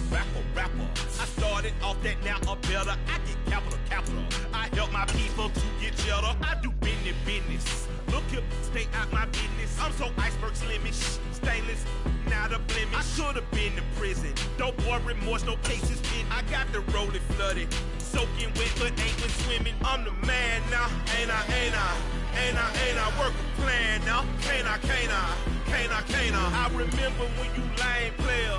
rapper? I started off that, now I'm better. I get capital. I help my people to get cheddar. I do business. Look here, stay out my business. I'm so iceberg slimish, stainless, not a blemish. I should've been in prison. No boy remorse, no cases pinned. I got the rolling flooded, soaking wet, but ain't been swimming. I'm the man now, ain't I? Work a plan now, can't I? I remember when you lame player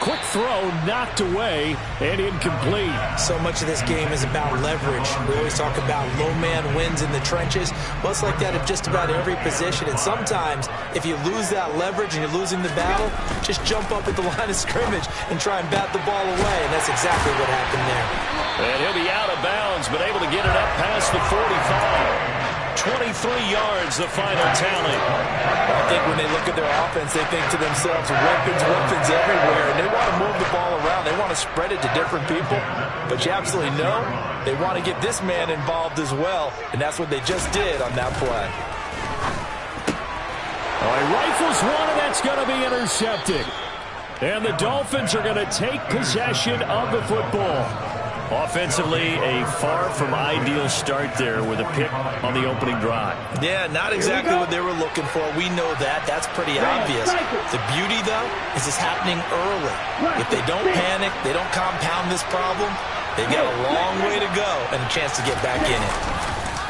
Quick throw, knocked away, and incomplete. So much of this game is about leverage. We always talk about low man wins in the trenches. Well, it's like that in just about every position. And sometimes, if you lose that leverage and you're losing the battle, just jump up at the line of scrimmage and try and bat the ball away. And that's exactly what happened there. And he'll be out of bounds, but able to get it up past the 45. 23 yards, the final tally. I think when they look at their offense, they think to themselves, weapons everywhere, and they want to move the ball around. They want to spread it to different people, but you absolutely know they want to get this man involved as well, and that's what they just did on that play. All right, rifles one, and that's going to be intercepted. And the Dolphins are going to take possession of the football. Offensively, a far from ideal start there with a pick on the opening drive. Yeah, not exactly what they were looking for. We know that. That's pretty obvious. The beauty, though, is it's happening early. If they don't panic, they don't compound this problem, they've got a long way to go and a chance to get back in it.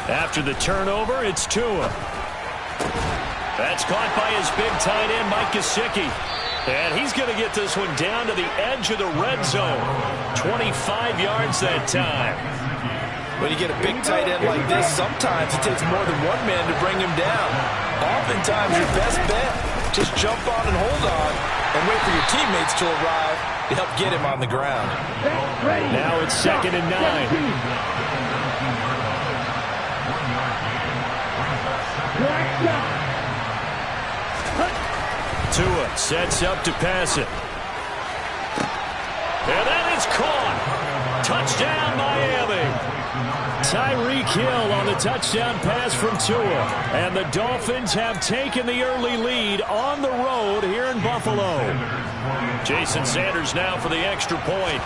After the turnover, it's Tua. That's caught by his big tight end, Mike Gesicki. And he's going to get this one down to the edge of the red zone. 25 yards that time. When you get a big tight end like this, sometimes it takes more than one man to bring him down. Oftentimes, your best bet, just jump on and hold on and wait for your teammates to arrive to help get him on the ground. Now it's 2nd and 9. Tua sets up to pass it. And that is caught. Touchdown, Miami. Tyreek Hill on the touchdown pass from Tua. And the Dolphins have taken the early lead on the road here in Buffalo. Jason Sanders now for the extra point.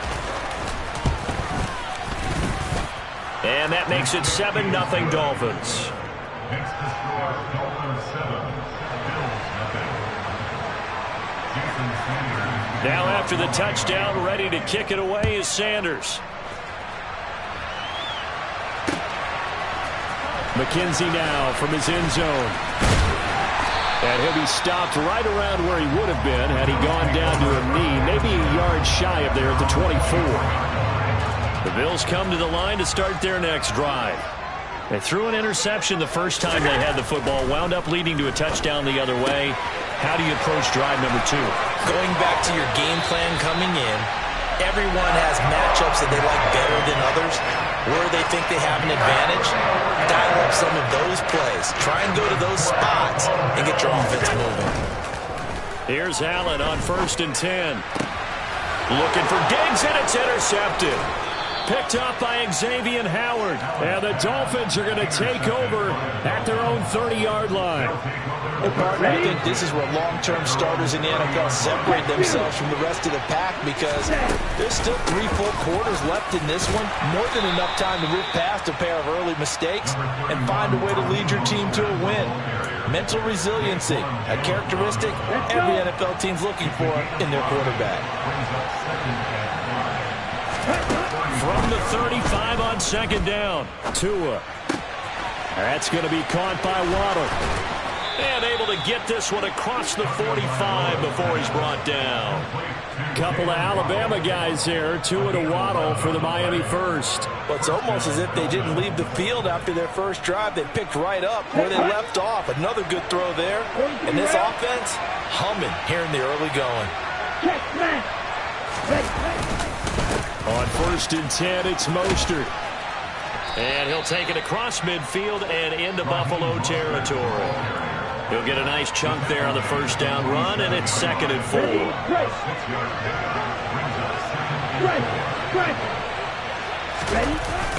And that makes it 7-0 Dolphins. Next to score, Dolphins 7, Bills nothing. Now after the touchdown, ready to kick it away is Sanders. McKenzie now from his end zone. And he'll be stopped right around where he would have been had he gone down to a knee, maybe a yard shy of there at the 24. The Bills come to the line to start their next drive. They threw an interception the first time they had the football, wound up leading to a touchdown the other way. How do you approach drive number 2? Going back to your game plan coming in, everyone has matchups that they like better than others. Where they think they have an advantage, dial up some of those plays. Try and go to those spots and get your offense moving. Here's Allen on 1st and 10. Looking for Diggs, and it's intercepted. Picked up by Xavier Howard. And the Dolphins are going to take over at their own 30-yard line. Hey, partner, I think this is where long-term starters in the NFL separate themselves from the rest of the pack because there's still 3 full quarters left in this one. More than enough time to move past a pair of early mistakes and find a way to lead your team to a win. Mental resiliency, a characteristic every NFL team's looking for in their quarterback. From the 35 on 2nd down. Tua. That's going to be caught by Waddle. And able to get this one across the 45 before he's brought down. Couple of Alabama guys there. Tua to Waddle for the Miami first. Well, it's almost as if they didn't leave the field after their first drive. They picked right up where they left off. Another good throw there. And this offense humming here in the early going. On 1st and 10, it's Mostert. And he'll take it across midfield and into Buffalo territory. He'll get a nice chunk there on the first down run, and it's 2nd and 4.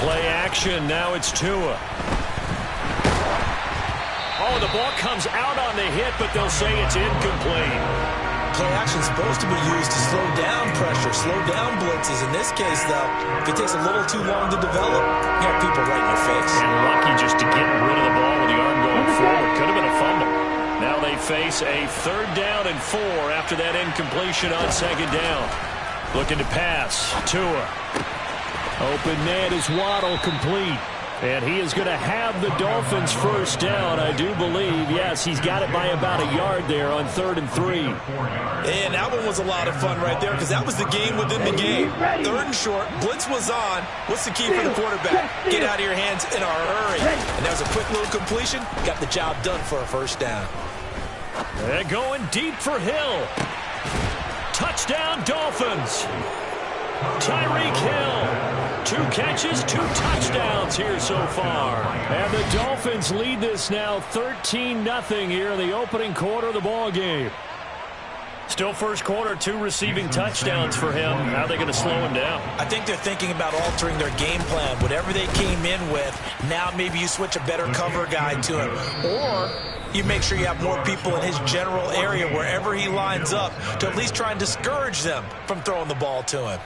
Play action, now it's Tua. Oh, the ball comes out on the hit, but they'll say it's incomplete. Play action is supposed to be used to slow down pressure, slow down blitzes. In this case, though, if it takes a little too long to develop, you have people right in your face. And lucky just to get rid of the ball with the arm going forward. Could have been a fumble. Now they face a 3rd down and 4 after that incompletion on 2nd down. Looking to pass. Tua. Open man is Waddle, complete. And he is going to have the Dolphins first down, I do believe. Yes, he's got it by about a yard there on 3rd and 3. And that one was a lot of fun right there because that was the game within the game. 3rd and short, blitz was on. What's the key for the quarterback? Get out of your hands in a hurry. And that was a quick little completion. Got the job done for a first down. They're going deep for Hill. Touchdown, Dolphins. Tyreek Hill. 2 catches, 2 touchdowns here so far. And the Dolphins lead this now 13-0 here in the opening quarter of the ball game. Still first quarter, 2 receiving touchdowns for him. How are they going to slow him down? I think they're thinking about altering their game plan. Whatever they came in with, now maybe you switch a better cover guy to him. Or you make sure you have more people in his general area wherever he lines up to at least try and discourage them from throwing the ball to him.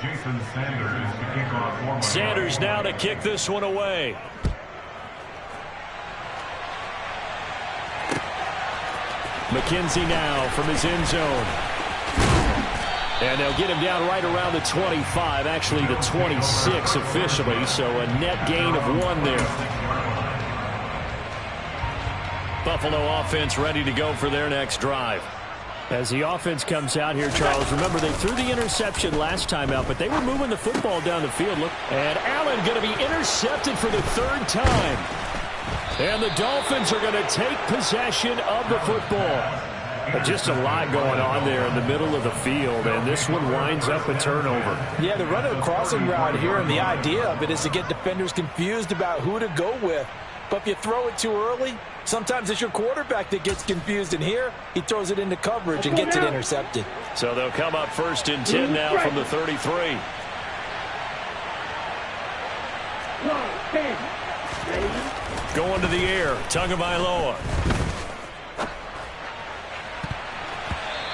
Jason Sanders to kick off. Sanders now to kick this one away. McKenzie now from his end zone. And they'll get him down right around the 25, actually the 26 officially, so a net gain of 1 there. Buffalo offense ready to go for their next drive. As the offense comes out here, Charles, remember they threw the interception last time out, but they were moving the football down the field. Look, and Allen going to be intercepted for the 3rd time. And the Dolphins are going to take possession of the football. Just a lot going on there in the middle of the field, and this one winds up a turnover. Yeah, they're running a crossing route here, and the idea of it is to get defenders confused about who to go with. But if you throw it too early, sometimes it's your quarterback that gets confused, and here he throws it into coverage and gets it intercepted. So they'll come up 1st and 10 now from the 33. Going to the air, Tagovailoa.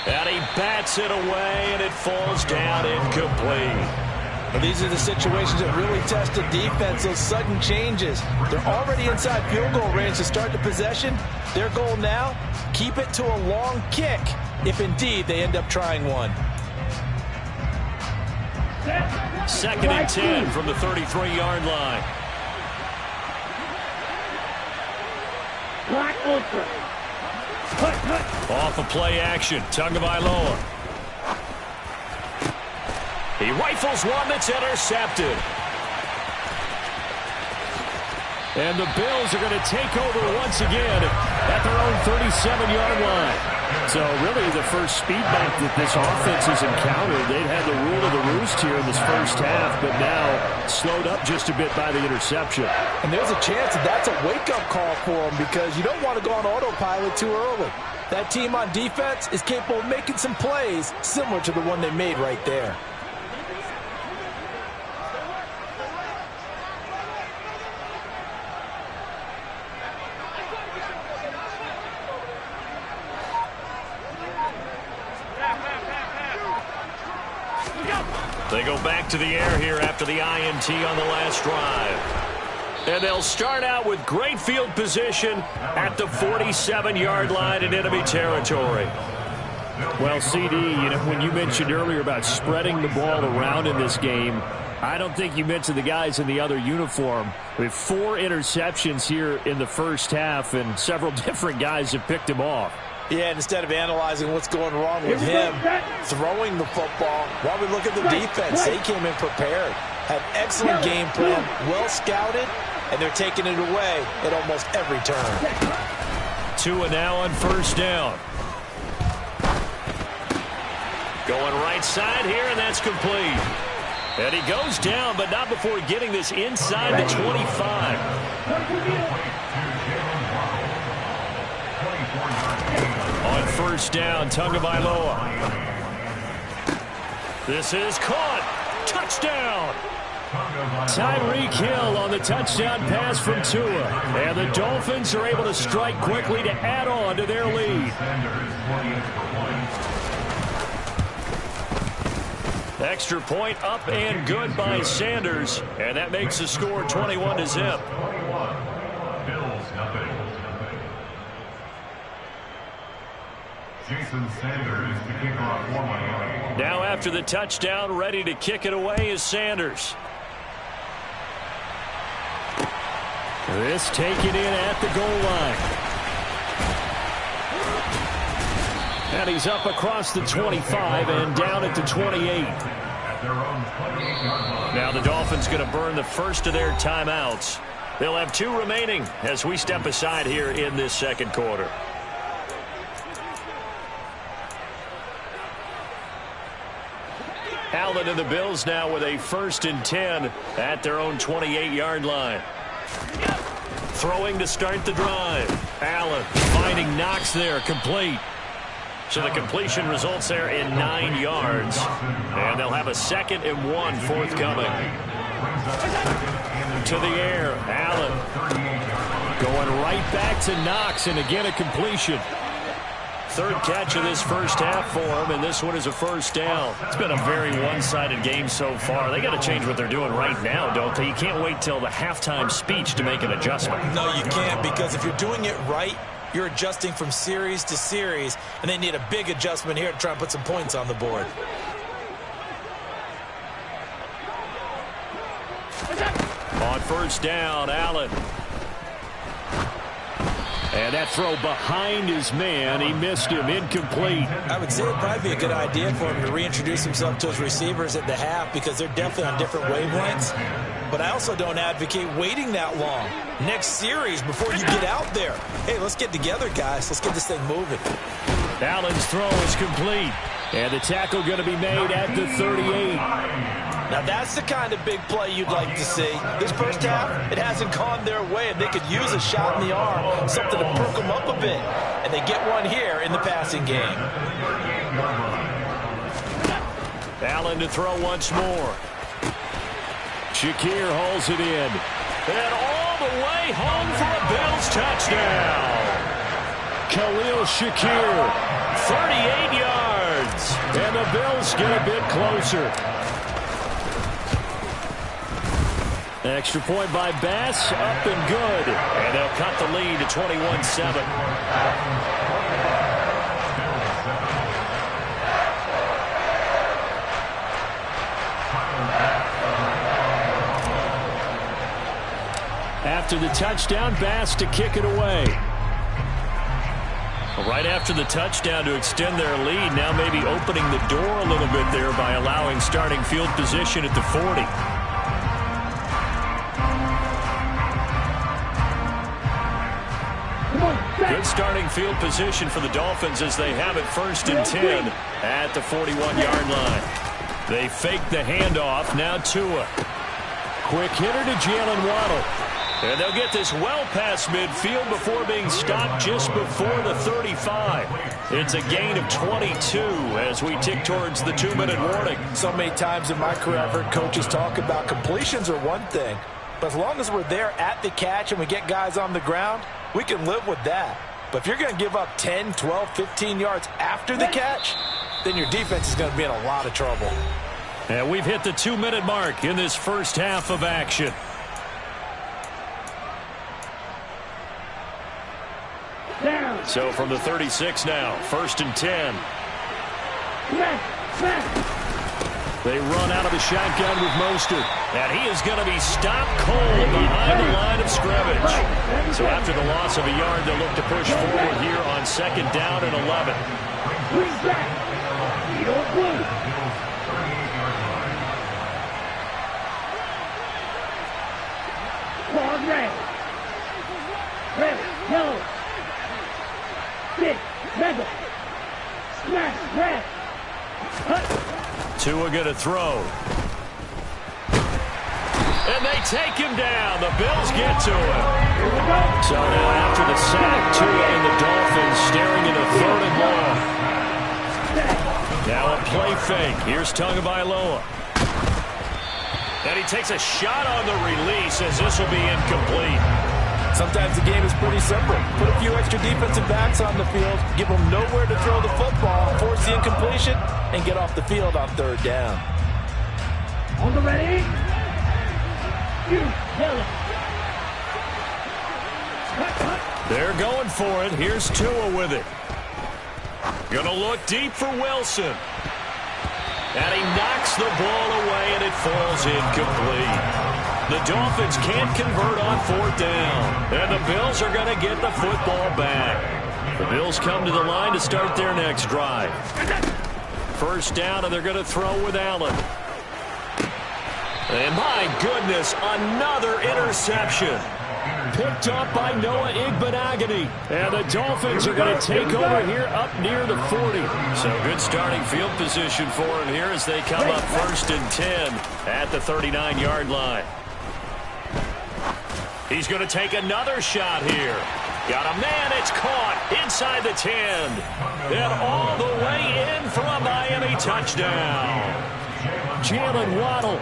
And he bats it away, and it falls down incomplete. Well, these are the situations that really test the defense, those sudden changes. They're already inside field goal range to start the possession. Their goal now, keep it to a long kick, if indeed they end up trying one. 2nd and 10 from the 33-yard line. Off of play action, Tagovailoa. He rifles one that's intercepted. And the Bills are going to take over once again at their own 37-yard line. So really the first speed bump that this offense has encountered. They've had the rule of the roost here in this first half, but now slowed up just a bit by the interception. And there's a chance that that's a wake-up call for them because you don't want to go on autopilot too early. That team on defense is capable of making some plays similar to the one they made right there. They go back to the air here after the INT on the last drive. And they'll start out with great field position at the 47-yard line in enemy territory. Well, CD, you know, when you mentioned earlier about spreading the ball around in this game, I don't think you mentioned the guys in the other uniform. We have 4 interceptions here in the first half, and several different guys have picked them off. Yeah, and instead of analyzing what's going wrong with him throwing the football, while we look at the defense, they came in prepared, had excellent game plan, well scouted, and they're taking it away at almost every turn. Tua now on 1st down. Going right side here, and that's complete. And he goes down, but not before getting this inside the 25. On 1st down, Tagovailoa. This is caught. Touchdown. Tyreek Hill on the touchdown pass from Tua. And the Dolphins are able to strike quickly to add on to their lead. Extra point up and good by Sanders, and that makes the score 21-0. Bills nothing. Jason Sanders to kick off for Miami. Now after the touchdown, ready to kick it away is Sanders. This taken in at the goal line. And he's up across the 25 and down at the 28. Now the Dolphins going to burn the first of their timeouts. They'll have 2 remaining as we step aside here in this second quarter. Allen and the Bills now with a 1st and 10 at their own 28-yard line. Throwing to start the drive. Allen finding Knox there, complete. So the completion results there in 9 yards. And they'll have a 2nd and 1 forthcoming. To the air, Allen. Going right back to Knox, and again a completion. 3rd catch of this first half for him, and this one is a 1st down. It's been a very one-sided game so far. They got to change what they're doing right now, don't they? You can't wait till the halftime speech to make an adjustment. No, you can't, because if you're doing it right, you're adjusting from series to series, and they need a big adjustment here to try and put some points on the board. On 1st down, Allen. And that throw behind his man. He missed him. Incomplete. I would say it would probably be a good idea for him to reintroduce himself to his receivers at the half, because they're definitely on different wavelengths. But I also don't advocate waiting that long. Next series before you get out there. Hey, let's get together, guys. Let's get this thing moving. Allen's throw is complete. And the tackle going to be made at the 38. Now, that's the kind of big play you'd like to see. This first half, it hasn't gone their way, and they could use a shot in the arm, something to perk them up a bit. And they get one here in the passing game. Allen to throw once more. Shakir hauls it in. And all the way home for a Bills touchdown. Khalil Shakir. 38 yards. And the Bills get a bit closer. Extra point by Bass, up and good. And they'll cut the lead to 21-7. After the touchdown, Bass to kick it away. Right after the touchdown to extend their lead, now maybe opening the door a little bit there by allowing starting field position at the 40. Good starting field position for the Dolphins as they have it 1st and 10 at the 41-yard line. They fake the handoff. Now Tua. Quick hitter to Jalen Waddle. And they'll get this well past midfield before being stopped just before the 35. It's a gain of 22 as we tick towards the 2-minute warning. So many times in my career, I've heard coaches talk about completions are one thing, but as long as we're there at the catch and we get guys on the ground, we can live with that. But if you're going to give up 10, 12, 15 yards after the catch, then your defense is going to be in a lot of trouble. And we've hit the 2-minute mark in this first half of action. So from the 36 now, 1st and 10. They run out of the shotgun with Mostert. And he is going to be stopped cold behind the line of scrimmage. So after the loss of a yard, they'll look to push forward here on 2nd down and 11. Red, yellow, stick, red, smash, red. Tua going to throw. And they take him down. The Bills get to him. So now after the sack, Tua and the Dolphins staring at a 3rd and long. Now a play fake. Here's Tagovailoa. And he takes a shot on the release as this will be incomplete. Sometimes the game is pretty simple. Put a few extra defensive backs on the field, give them nowhere to throw the football, force the incompletion, and get off the field on 3rd down. On the ready. You yellow. They're going for it. Here's Tua with it. Gonna look deep for Wilson. And he knocks the ball away, and it falls incomplete. The Dolphins can't convert on 4th down. And the Bills are going to get the football back. The Bills come to the line to start their next drive. 1st down, and they're going to throw with Allen. And my goodness, another interception. Picked up by Noah Igbenogany. And the Dolphins are going to take over here up near the 40. So good starting field position for him here as they come up 1st and 10 at the 39-yard line. He's going to take another shot here. Got a man, it's caught inside the 10. And all the way in for a Miami touchdown. Jalen Waddle,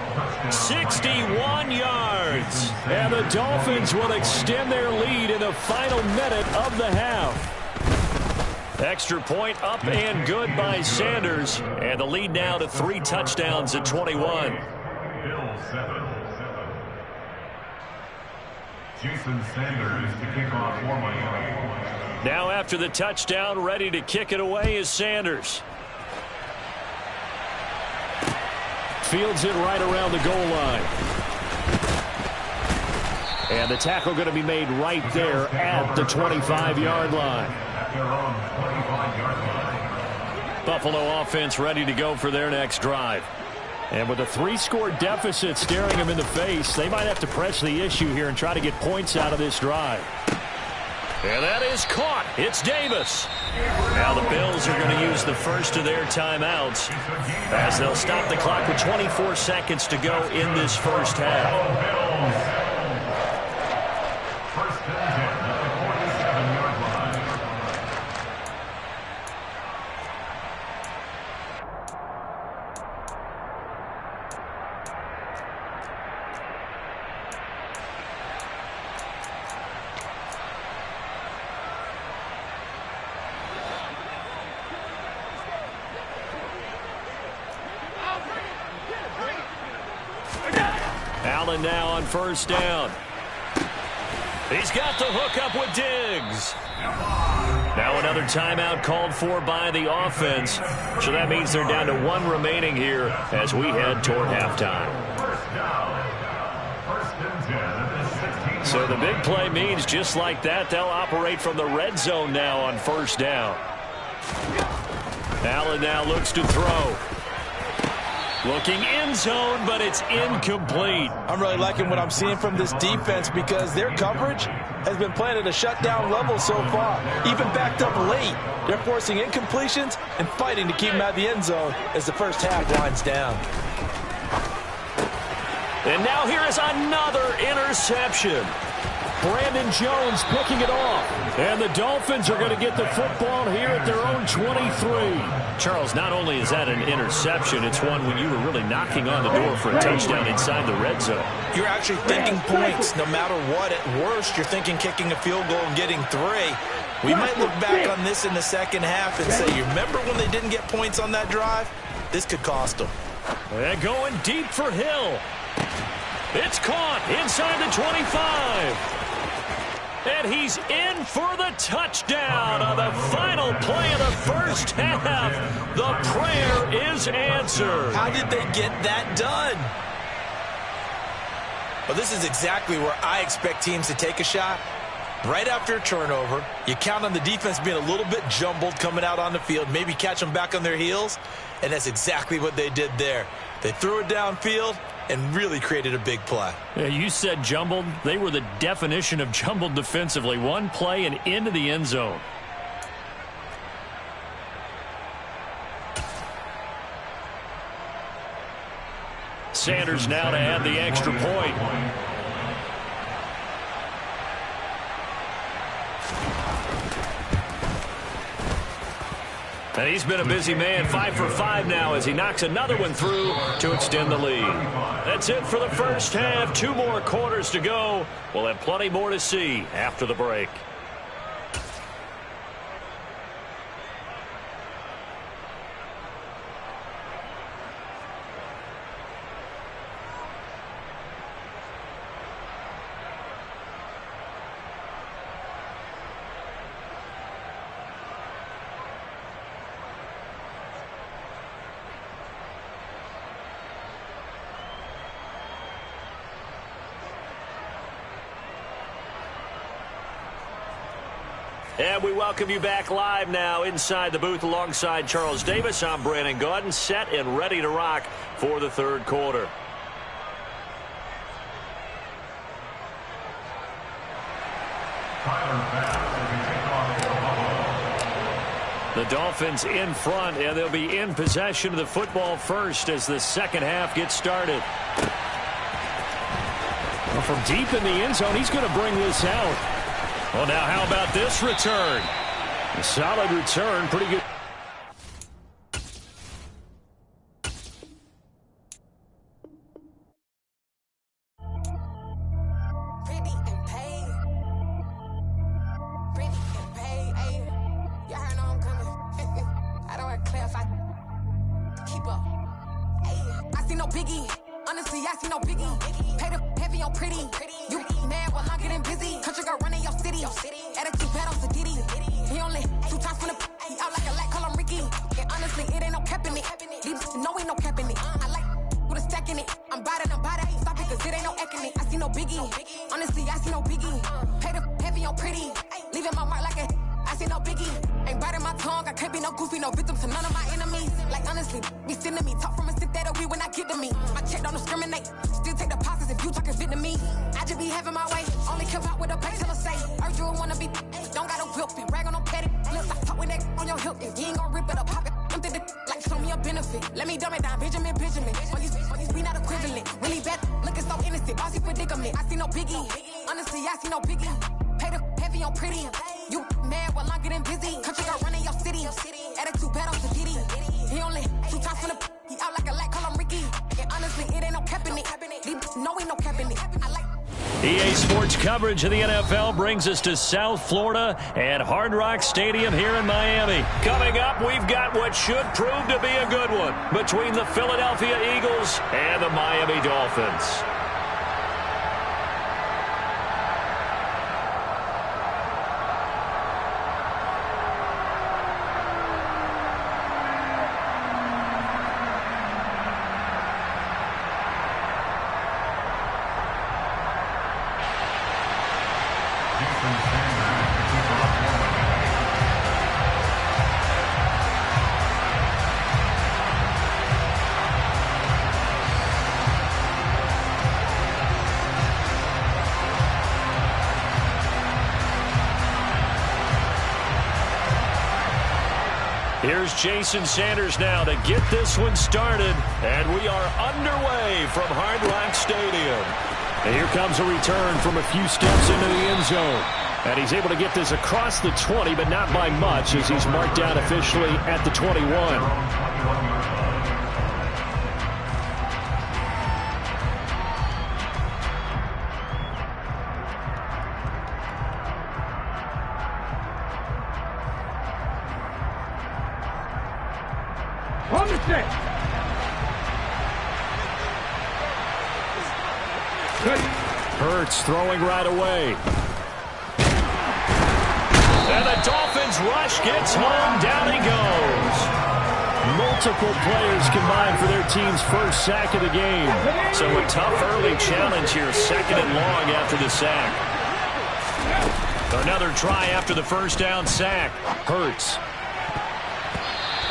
61 yards. And the Dolphins will extend their lead in the final minute of the half. Extra point up and good by Sanders. And the lead now to 3 touchdowns at 21. Jason Sanders to kick off for Miami. Now after the touchdown, ready to kick it away is Sanders. Fields it right around the goal line. And the tackle going to be made right there at the 25-yard line. Buffalo offense ready to go for their next drive. And with a 3-score deficit staring them in the face, they might have to press the issue here and try to get points out of this drive. And that is caught. It's Davis. Now the Bills are going to use the first of their timeouts as they'll stop the clock with 24 seconds to go in this first half. Allen now on 1st down. He's got the hook up with Diggs. Now another timeout called for by the offense. So that means they're down to 1 remaining here as we head toward halftime. So the big play means just like that, they'll operate from the red zone now on 1st down. Allen now looks to throw. Looking end zone, but it's incomplete. I'm really liking what I'm seeing from this defense because their coverage has been playing at a shutdown level so far. Even backed up late, they're forcing incompletions and fighting to keep them out of the end zone as the first half winds down. And now here is another interception. Brandon Jones picking it off. And the Dolphins are going to get the football here at their own 23. Charles, not only is that an interception, it's one when you were really knocking on the door for a touchdown inside the red zone. You're actually thinking points no matter what. At worst, you're thinking kicking a field goal and getting 3. We might look back on this in the second half and say, you remember when they didn't get points on that drive? This could cost them. They're going deep for Hill. It's caught inside the 25. And he's in for the touchdown on the final play of the first half. The prayer is answered. How did they get that done? Well, this is exactly where I expect teams to take a shot. Right after a turnover, you count on the defense being a little bit jumbled coming out on the field, maybe catch them back on their heels, and that's exactly what they did there. They threw it downfield and really created a big play. Yeah, you said jumbled. They were the definition of jumbled defensively. One play and into the end zone. Sanders now to add the extra point. And he's been a busy man, 5 for 5 now as he knocks another one through to extend the lead. That's it for the first half. 2 more quarters to go. We'll have plenty more to see after the break. And we welcome you back live now inside the booth alongside Charles Davis. I'm Brandon Gaudin, set and ready to rock for the third quarter. The Dolphins in front, and they'll be in possession of the football first as the second half gets started. Well, from deep in the end zone, he's going to bring this out. Well, now how about this return? A solid return, pretty good. EA Sports coverage of the NFL brings us to South Florida and Hard Rock Stadium here in Miami. Coming up, we've got what should prove to be a good one between the Philadelphia Eagles and the Miami Dolphins. Here's Jason Sanders now to get this one started, and we are underway from Hard Rock Stadium. And here comes a return from a few steps into the end zone. And he's able to get this across the 20, but not by much, as he's marked down officially at the 21. Hurts throwing right away. And the Dolphins rush gets home. Down he goes. Multiple players combined for their team's first sack of the game. So a tough early challenge here, second and long after the sack. Another try after the first down sack. Hurts.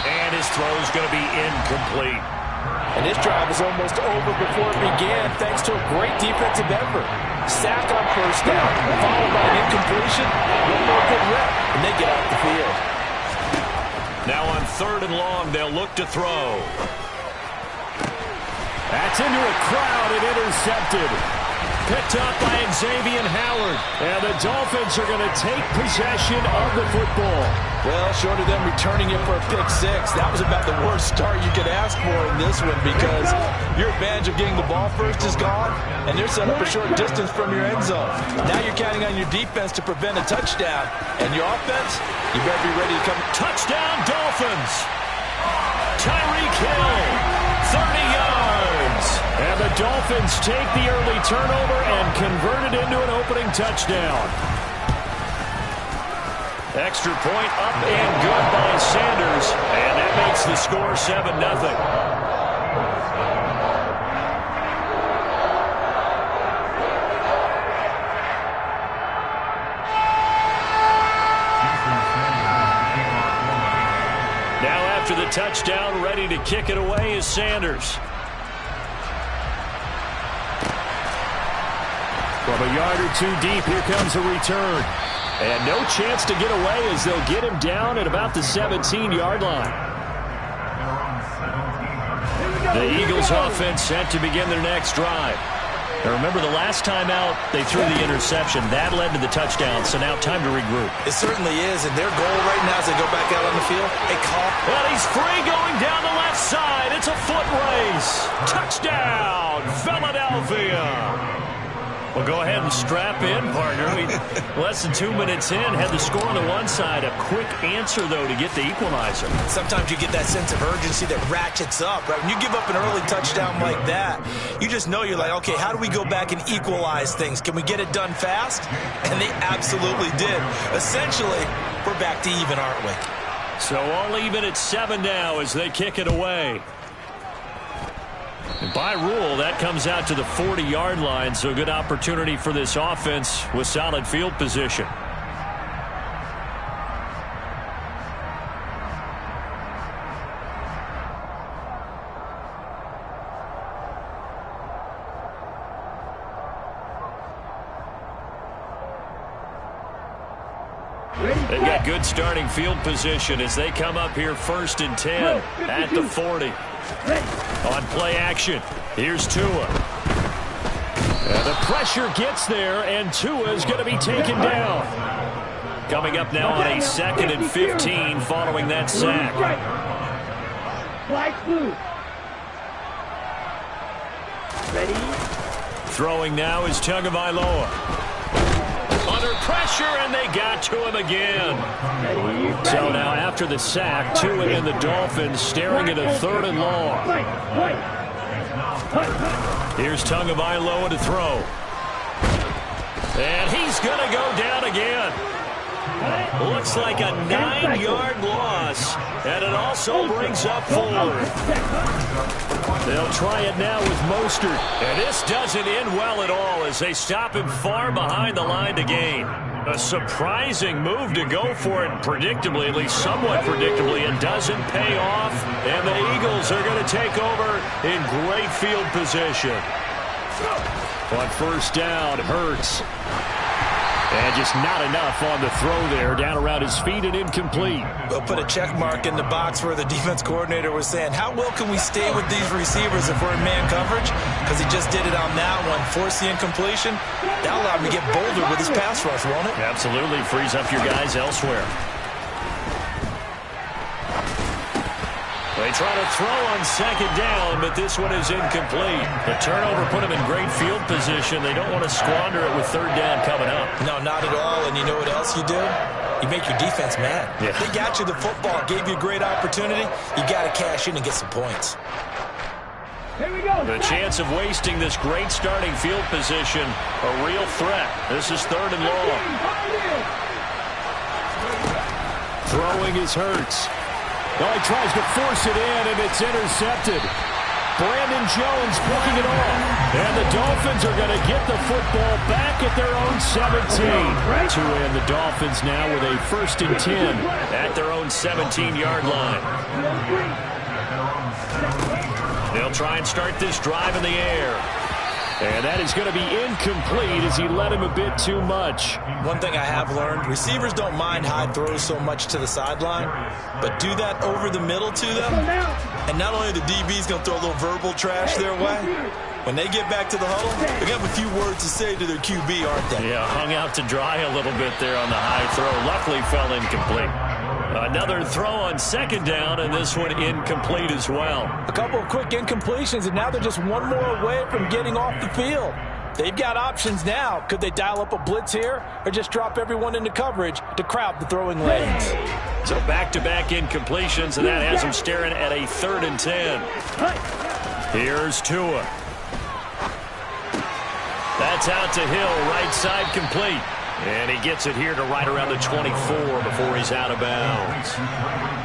And his throw's going to be incomplete. And this drive was almost over before it began thanks to a great defensive effort. Sack on first down, followed by an incompletion, one more good rep, and they get off the field. Now on third and long, they'll look to throw. That's into a crowd and intercepted. Picked up by Xavier Howard. And the Dolphins are going to take possession of the football. Well, short of them returning it for a pick six, that was about the worst start you could ask for in this one because your advantage of getting the ball first is gone, and they're set up a short distance from your end zone. Now you're counting on your defense to prevent a touchdown, and your offense, you better be ready to come. Touchdown, Dolphins! Tyreek Hill, 30 yards. And the Dolphins take the early turnover and convert it into an opening touchdown. Extra point up and good by Sanders. And that makes the score 7-0. after the touchdown. Ready to kick it away is Sanders. From a yard or two deep, here comes a return. And no chance to get away as they'll get him down at about the 17-yard line. The Eagles offense set to begin their next drive. Now remember, the last time out, they threw the interception. That led to the touchdown, so now time to regroup. It certainly is, and their goal right now as they go back out on the field, and he's free going down the left side. It's a foot race. Touchdown, Philadelphia. Well, go ahead and strap in, partner. Less than 2 minutes in, had the score on the one side. A quick answer, though, to get the equalizer. Sometimes you get that sense of urgency that ratchets up, right? When you give up an early touchdown like that, you just know you're like, okay, how do we go back and equalize things? Can we get it done fast? And they absolutely did. Essentially, we're back to even, aren't we? So all even at 7 now as they kick it away. And by rule, that comes out to the 40-yard line, so good opportunity for this offense with solid field position. They've got good starting field position as they come up here 1st and 10 at the 40. On play action, here's Tua. And the pressure gets there, and Tua is going to be taken down. Coming up now on a 2nd and 15 following that sack. Ready? Throwing now is Tagovailoa. Under pressure, and they got to him again. So now after the sack, Tua and the Dolphins staring at a 3rd and long. Here's Tagovailoa to throw. And he's going to go down again. Looks like a 9-yard loss, and it also brings up 4. They'll try it now with Mostert, and this doesn't end well at all as they stop him far behind the line to gain. A surprising move to go for it, predictably, at least somewhat predictably. It doesn't pay off, and the Eagles are going to take over in great field position. On 1st down, Hurts. And just not enough on the throw there. Down around his feet and incomplete. We'll put a check mark in the box where the defense coordinator was saying, how well can we stay with these receivers if we're in man coverage? Because he just did it on that one. Force the incompletion. That'll allow him to get bolder with his pass rush, won't it? Absolutely. Frees up your guys elsewhere. They try to throw on 2nd down, but this one is incomplete. The turnover put them in great field position. They don't want to squander it with 3rd down coming up. No, not at all. And you know what else you do? You make your defense mad. Yeah. They got you the football, gave you a great opportunity. You got to cash in and get some points. Here we go. The chance of wasting this great starting field position, a real threat. This is 3rd and long. Throwing is Hurts. Well, he tries to force it in, and it's intercepted. Brandon Jones picking it off. And the Dolphins are going to get the football back at their own 17. Tua and the Dolphins now with a 1st and 10 at their own 17-yard line. They'll try and start this drive in the air. And that is going to be incomplete as he led him a bit too much. One thing I have learned, receivers don't mind high throws so much to the sideline, but do that over the middle to them, and not only the DB's going to throw a little verbal trash their way, when they get back to the huddle, they have a few words to say to their QB, aren't they? Yeah, hung out to dry a little bit there on the high throw. Luckily fell incomplete. Another throw on 2nd down, and this one incomplete as well. A couple of quick incompletions, and now they're just one more away from getting off the field. They've got options now. Could they dial up a blitz here or just drop everyone into coverage to crowd the throwing lanes? So back-to-back incompletions, and that has them staring at a 3rd and 10. Here's Tua. That's out to Hill, right side complete. And he gets it here to right around the 24 before he's out of bounds.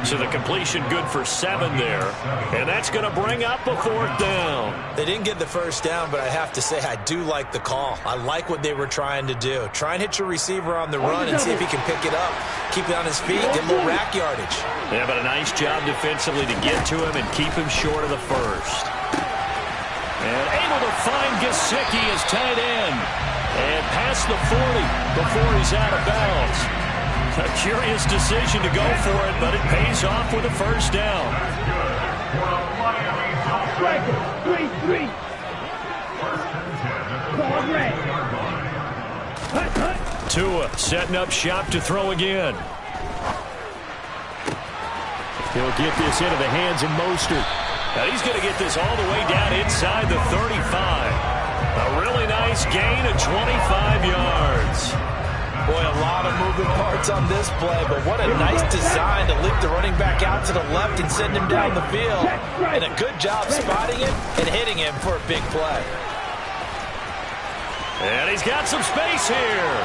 So the completion good for 7 there. And that's going to bring up a 4th down. They didn't get the first down, but I have to say I do like the call. I like what they were trying to do. Try and hit your receiver on the run and see if he can pick it up. Keep it on his feet, get a little rack yardage. Yeah, but a nice job defensively to get to him and keep him short of the first. And able to find Gesicki as tight end. And past the 40 before he's out of bounds. A curious decision to go for it, but it pays off with a first down. Striker, 3-3. Ball red. Tua setting up shop to throw again. He'll get this into the hands of Mostert. Now he's going to get this all the way down inside the 35. A really nice gain of 25 yards. Boy, a lot of moving parts on this play, but what a nice design to leap the running back out to the left and send him down the field. And a good job spotting him and hitting him for a big play. And he's got some space here.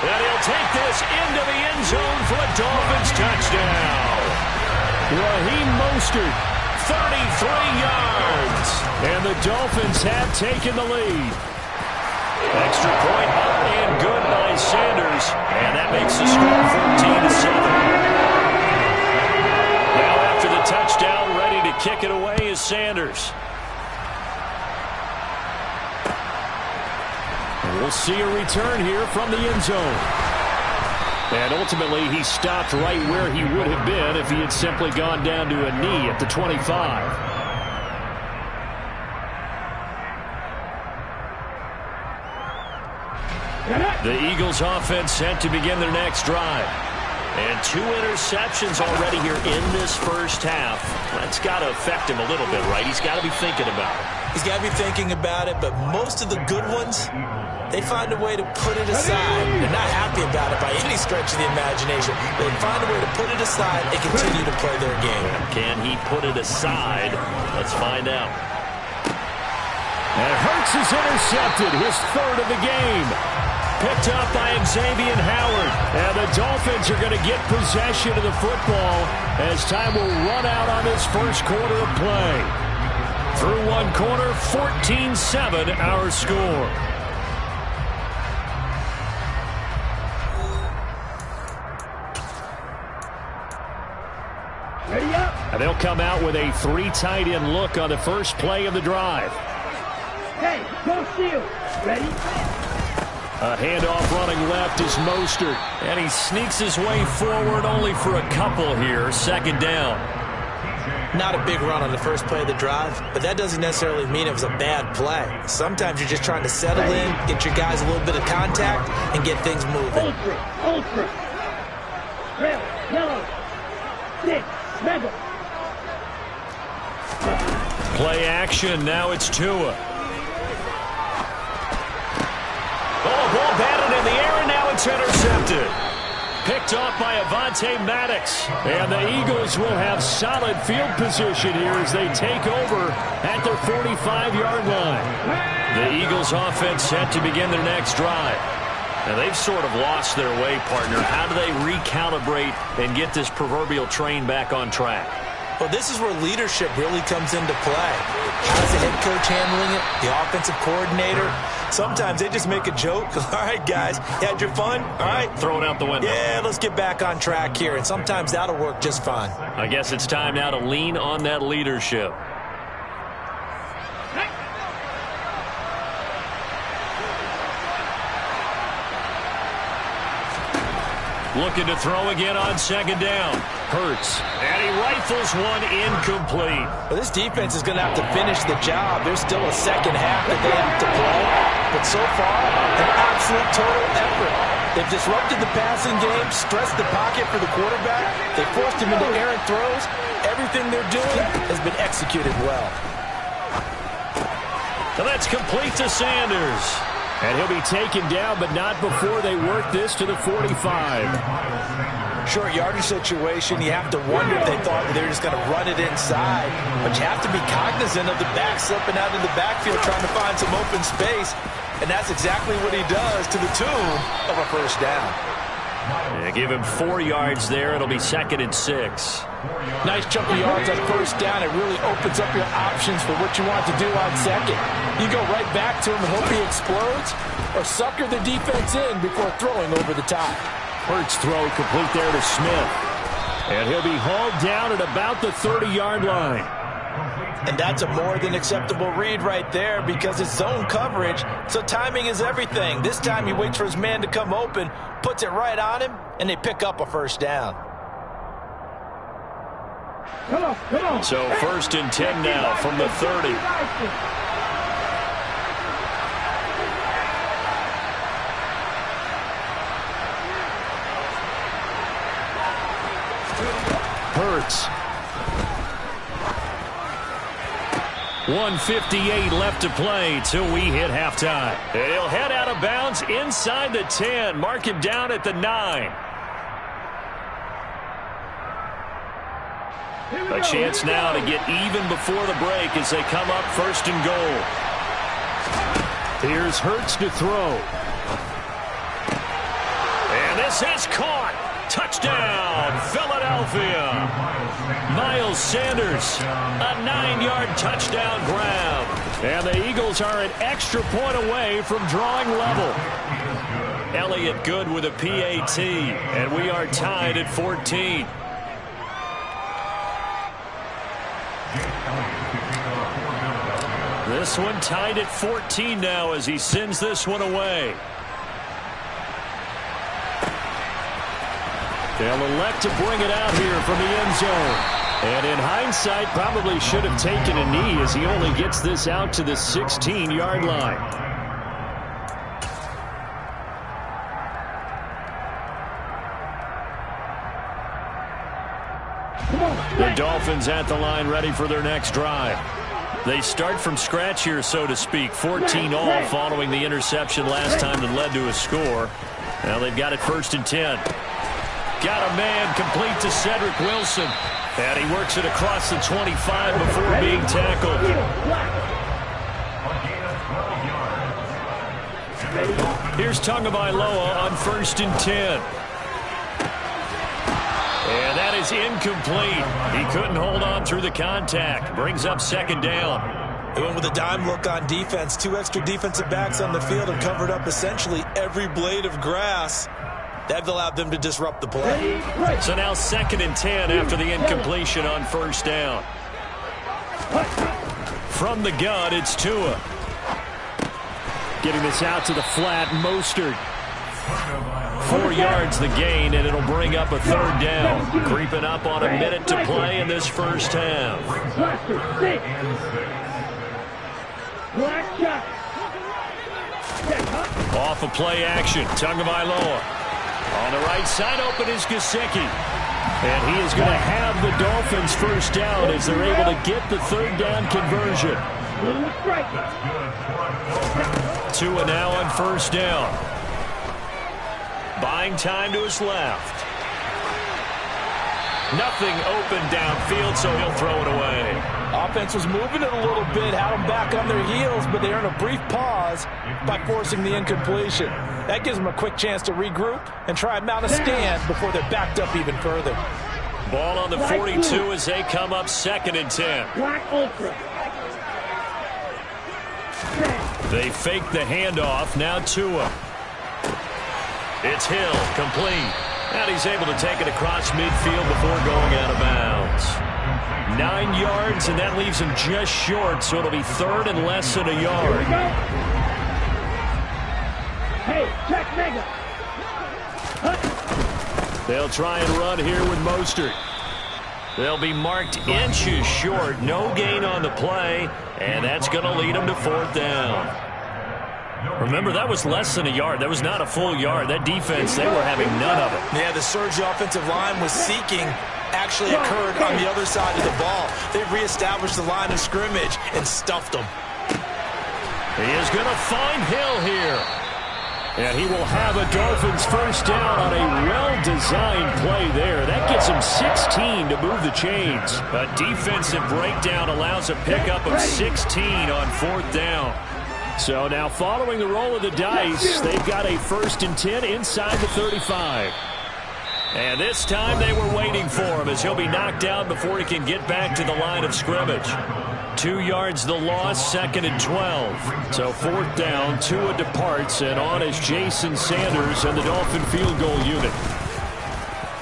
And he'll take this into the end zone for a Dolphins touchdown. Raheem Mostert, 33 yards. And the Dolphins have taken the lead. Extra point up and good by Sanders. And that makes the score 14-7. Now after the touchdown, ready to kick it away is Sanders. And we'll see a return here from the end zone. And ultimately, he stopped right where he would have been if he had simply gone down to a knee at the 25. The Eagles offense set to begin their next drive. And 2 interceptions already here in this first half. That's got to affect him a little bit, right? He's got to be thinking about it. He's got to be thinking about it, but most of the good ones, they find a way to put it aside. They're not happy about it by any stretch of the imagination. They find a way to put it aside and continue to play their game. Can he put it aside? Let's find out. And Hurts is intercepted, his 3rd of the game. Picked up by Xavier Howard. And the Dolphins are going to get possession of the football as time will run out on this first quarter of play. Through one quarter, 14-7 our score. Ready up. And they'll come out with a 3 tight end look on the first play of the drive. Hey, go seal. Ready? A handoff running left is Mostert. And he sneaks his way forward only for a couple here. 2nd down. Not a big run on the first play of the drive, but that doesn't necessarily mean it was a bad play. Sometimes you're just trying to settle in, get your guys a little bit of contact, and get things moving. Ultra. Red, yellow, 6, mega. Play action. Now it's Tua. Oh, ball batted in the air, and now it's intercepted. Picked off by Avonte Maddox. And the Eagles will have solid field position here as they take over at their 45-yard line. The Eagles offense set to begin their next drive. And they've sort of lost their way, partner. How do they recalibrate and get this proverbial train back on track? Well, this is where leadership really comes into play. How's the head coach handling it? The offensive coordinator? Sometimes they just make a joke. All right, guys, you had your fun? All right. Throw it out the window. Yeah, let's get back on track here. And sometimes that'll work just fine. I guess it's time now to lean on that leadership. Looking to throw again on 2nd down. Hurts. And he rifles one incomplete. Well, this defense is going to have to finish the job. There's still a second half that they have to play. But so far, an absolute total effort. They've disrupted the passing game, stressed the pocket for the quarterback. They forced him into errant throws. Everything they're doing has been executed well. And that's complete to Sanders. And he'll be taken down, but not before they work this to the 45. Short yardage situation, you have to wonder if they thought they were just going to run it inside. But you have to be cognizant of the back slipping out of the backfield trying to find some open space. And that's exactly what he does to the tune of a first down. Yeah, give him 4 yards there. It'll be 2nd and 6. Nice chunk of yards on first down. It really opens up your options for what you want to do on second. You go right back to him and hope he explodes, or sucker the defense in before throwing over the top. Hurts throw complete there to Smith. And he'll be hauled down at about the 30-yard line. And that's a more than acceptable read right there because it's zone coverage, so timing is everything. This time he waits for his man to come open, puts it right on him, and they pick up a first down. Come on. So 1st and 10 now from the 30. Hurts. 1:58 left to play till we hit halftime. And he'll head out of bounds inside the 10. Mark him down at the 9. A chance now to get even before the break as they come up 1st and goal. Here's Hurts to throw. And this is caught. Touchdown, Philadelphia. Miles Sanders, a 9-yard touchdown grab. And the Eagles are an extra point away from drawing level. Elliott good with a PAT, and we are tied at 14. This one tied at 14 now as he sends this one away. They'll elect to bring it out here from the end zone. And in hindsight, probably should have taken a knee as he only gets this out to the 16-yard line. The Dolphins at the line ready for their next drive. They start from scratch here, so to speak. 14 all following the interception last time that led to a score. Now they've got it 1st and 10. Got a man complete to Cedric Wilson. And he works it across the 25 before being tackled. Here's Tagovailoa on 1st and 10. And that is incomplete. He couldn't hold on through the contact. Brings up 2nd down. They went with a dime look on defense. 2 extra defensive backs on the field and covered up essentially every blade of grass. That allowed them to disrupt the play. So now 2nd and 10 after the incompletion on 1st down. From the gun, it's Tua. Getting this out to the flat, Mostert. 4 yards the gain, and it'll bring up a 3rd down. Creeping up on a minute to play in this first half. Off of play action, Tagovailoa. On the right side, open is Gesicki. And he is going to have the Dolphins 1st down as they're able to get the 3rd down conversion. Tua now on 1st down. Buying time to his left. Nothing open downfield, so he'll throw it away. Offense was moving it a little bit, had them back on their heels, but they earn a brief pause by forcing the incompletion. That gives them a quick chance to regroup and try and mount a stand before they're backed up even further. Ball on the 42 as they come up 2nd and 10. They fake the handoff. Now Tua. It's Hill, complete. And he's able to take it across midfield before going out of bounds. 9 yards, and that leaves him just short, so it'll be 3rd and less than a yard. Hey, check nigga. They'll try and run here with Mostert. They'll be marked inches short. No gain on the play, and that's going to lead them to 4th down. Remember, that was less than a yard. That was not a full yard. That defense, they were having none of it. Yeah, the surge the offensive line was seeking actually occurred on the other side of the ball. They've reestablished the line of scrimmage and stuffed them. He is going to find Hill here. And he will have a Dolphins 1st down on a well-designed play there. That gets him 16 to move the chains. A defensive breakdown allows a pickup of 16 on 4th down. So now following the roll of the dice, they've got a 1st and 10 inside the 35. And this time they were waiting for him as he'll be knocked down before he can get back to the line of scrimmage. 2 yards the loss, 2nd and 12. So 4th down, Tua departs, and on is Jason Sanders and the Dolphin field goal unit.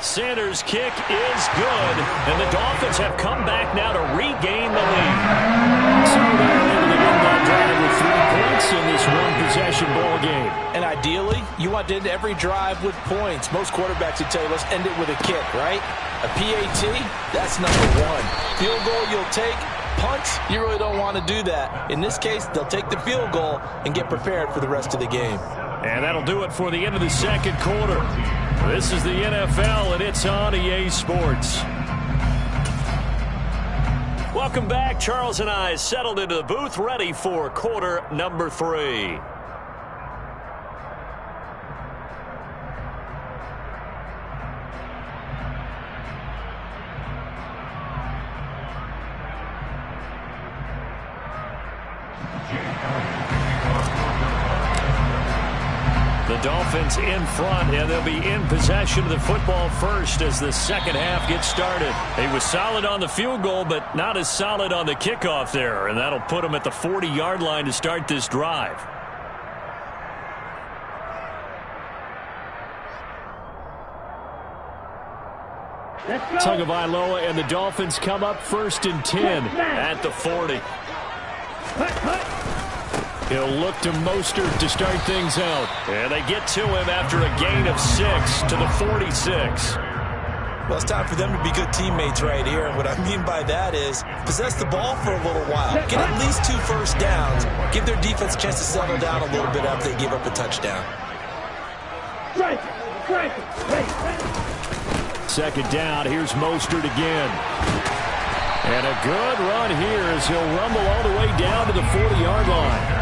Sanders' kick is good, and the Dolphins have come back now to regain the lead. So they're able to win that drive with 3 points in this one-possession ball game. And ideally, you want to end every drive with points. Most quarterbacks would tell you, let's end it with a kick, right? A PAT, that's number 1. Field goal you'll take. Punt, you really don't want to do that. In this case, they'll take the field goal and get prepared for the rest of the game. And that'll do it for the end of the 2nd quarter. This is the NFL, and it's on EA Sports. Welcome back. Charles and I settled into the booth, ready for quarter number 3. The Dolphins in front, and they'll be in possession of the football first as the 2nd half gets started. He was solid on the field goal, but not as solid on the kickoff there, and that'll put him at the 40-yard line to start this drive. Tagovailoa and the Dolphins come up 1st and 10 at the 40. He'll look to Mostert to start things out. And they get to him after a gain of 6 to the 46. Well, it's time for them to be good teammates right here. And what I mean by that is possess the ball for a little while. Get at least 2 first downs. Give their defense a chance to settle down a little bit after they give up a touchdown. 2nd down. Here's Mostert again. And a good run here as he'll rumble all the way down to the 40-yard line.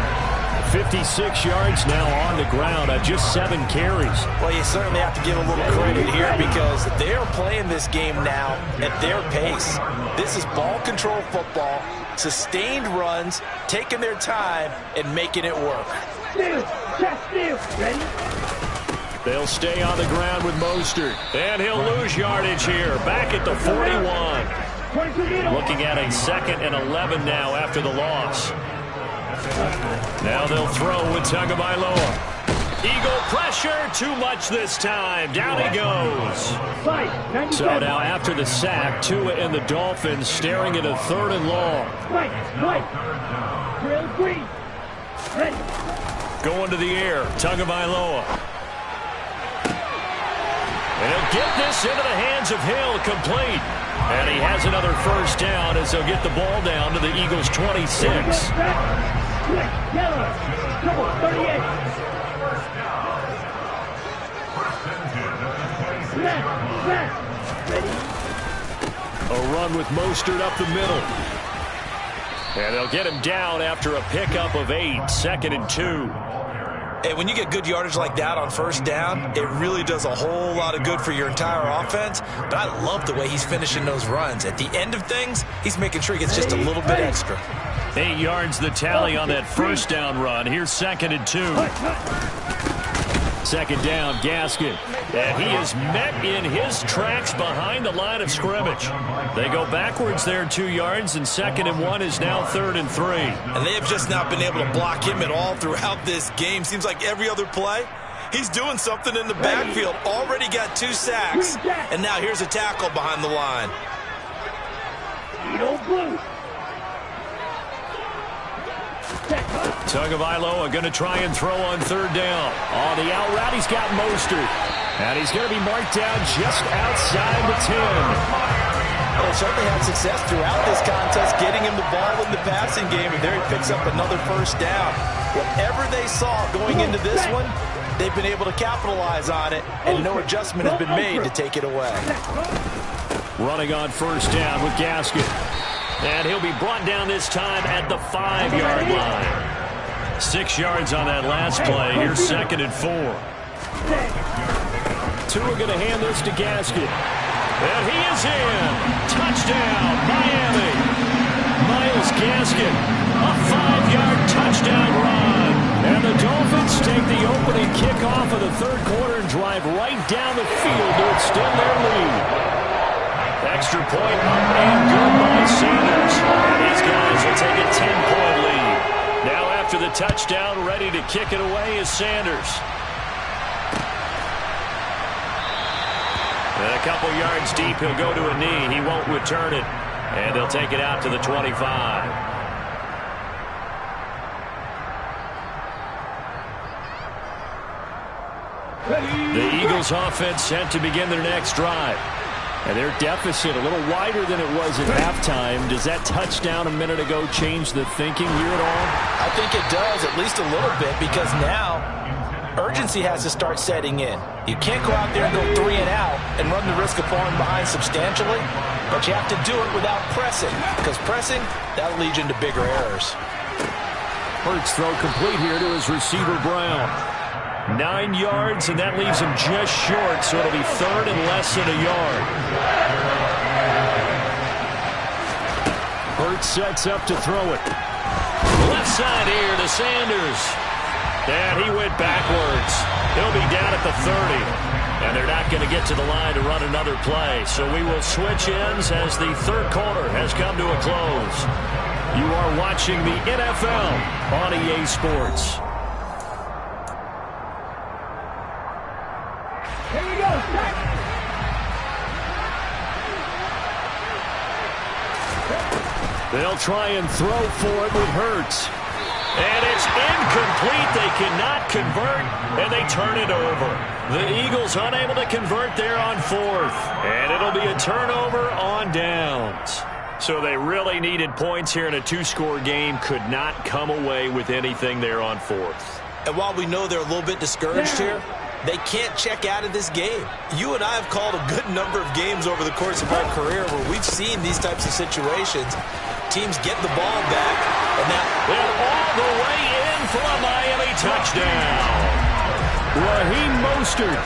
56 yards now on the ground on just 7 carries. Well, you certainly have to give a little credit here because they're playing this game now at their pace. This is ball control football, sustained runs, taking their time, and making it work. Ready? They'll stay on the ground with Mostert. And he'll lose yardage here, back at the 41. Looking at a 2nd and 11 now after the loss. Now they'll throw with Tagovailoa. Eagle pressure, too much this time. Down he goes. So now after the sack, Tua and the Dolphins staring at a 3rd and long. Going to the air, Tagovailoa. And he'll get this into the hands of Hill, complete. And he has another 1st down as they'll get the ball down to the Eagles' 26. A run with Mostert up the middle. And they'll get him down after a pickup of 8, 2nd and 2. Hey, when you get good yardage like that on 1st down, it really does a whole lot of good for your entire offense. But I love the way he's finishing those runs. At the end of things, he's making sure he gets just a little bit extra. 8 yards the tally on that 1st down run. Here's 2nd and 2. 2nd down, Gaskin. And he is met in his tracks behind the line of scrimmage. They go backwards there 2 yards, and 2nd and 1 is now 3rd and 3. And they have just not been able to block him at all throughout this game. Seems like every other play, he's doing something in the backfield. Already got 2 sacks. And now here's a tackle behind the line. Tagovailoa going to try and throw on 3rd down. On the out route, he's got Mostert. And he's going to be marked down just outside the 10. Well, he certainly had success throughout this contest, getting him the ball in the passing game, and there he picks up another 1st down. Whatever they saw going into this one, they've been able to capitalize on it, and no adjustment has been made to take it away. Running on 1st down with Gaskin. And he'll be brought down this time at the 5-yard line. 6 yards on that last play. Here's 2nd and 4. Tua going to hand this to Gaskin. And he is in. Touchdown, Miami. Myles Gaskin, a 5-yard touchdown run. take the opening kickoff of the third quarter and drive right down the field to extend their lead. Extra point up and good by Sanders. And these guys will take a 10-point lead. Now after the touchdown, ready to kick it away is Sanders. And a couple yards deep, he'll go to a knee. He won't return it. And they'll take it out to the 25. The Eagles offense set to begin their next drive. And their deficit a little wider than it was at halftime. Does that touchdown a minute ago change the thinking here at all? I think it does, at least a little bit, because now urgency has to start setting in. You can't go out there and go 3 and out and run the risk of falling behind substantially, but you have to do it without pressing, because pressing, that'll lead you into bigger errors. Hurts throw complete here to his receiver, Brown. 9 yards, and that leaves him just short, so it'll be third and less than a yard. Hurts sets up to throw it. Left side here to Sanders. And he went backwards. He'll be down at the 30. And they're not going to get to the line to run another play. So we will switch ends as the third quarter has come to a close. You are watching the NFL on EA Sports. Here we go. They'll try and throw for it with Hurts. And it's incomplete. They cannot convert, and they turn it over. The Eagles unable to convert there on fourth. And it'll be a turnover on downs. So they really needed points here in a 2-score game. Could not come away with anything there on fourth. And while we know they're a little bit discouraged here, they can't check out of this game. You and I have called a good number of games over the course of our career where we've seen these types of situations. Teams get the ball back, and now they're all the way in for a Miami touchdown. Raheem Mostert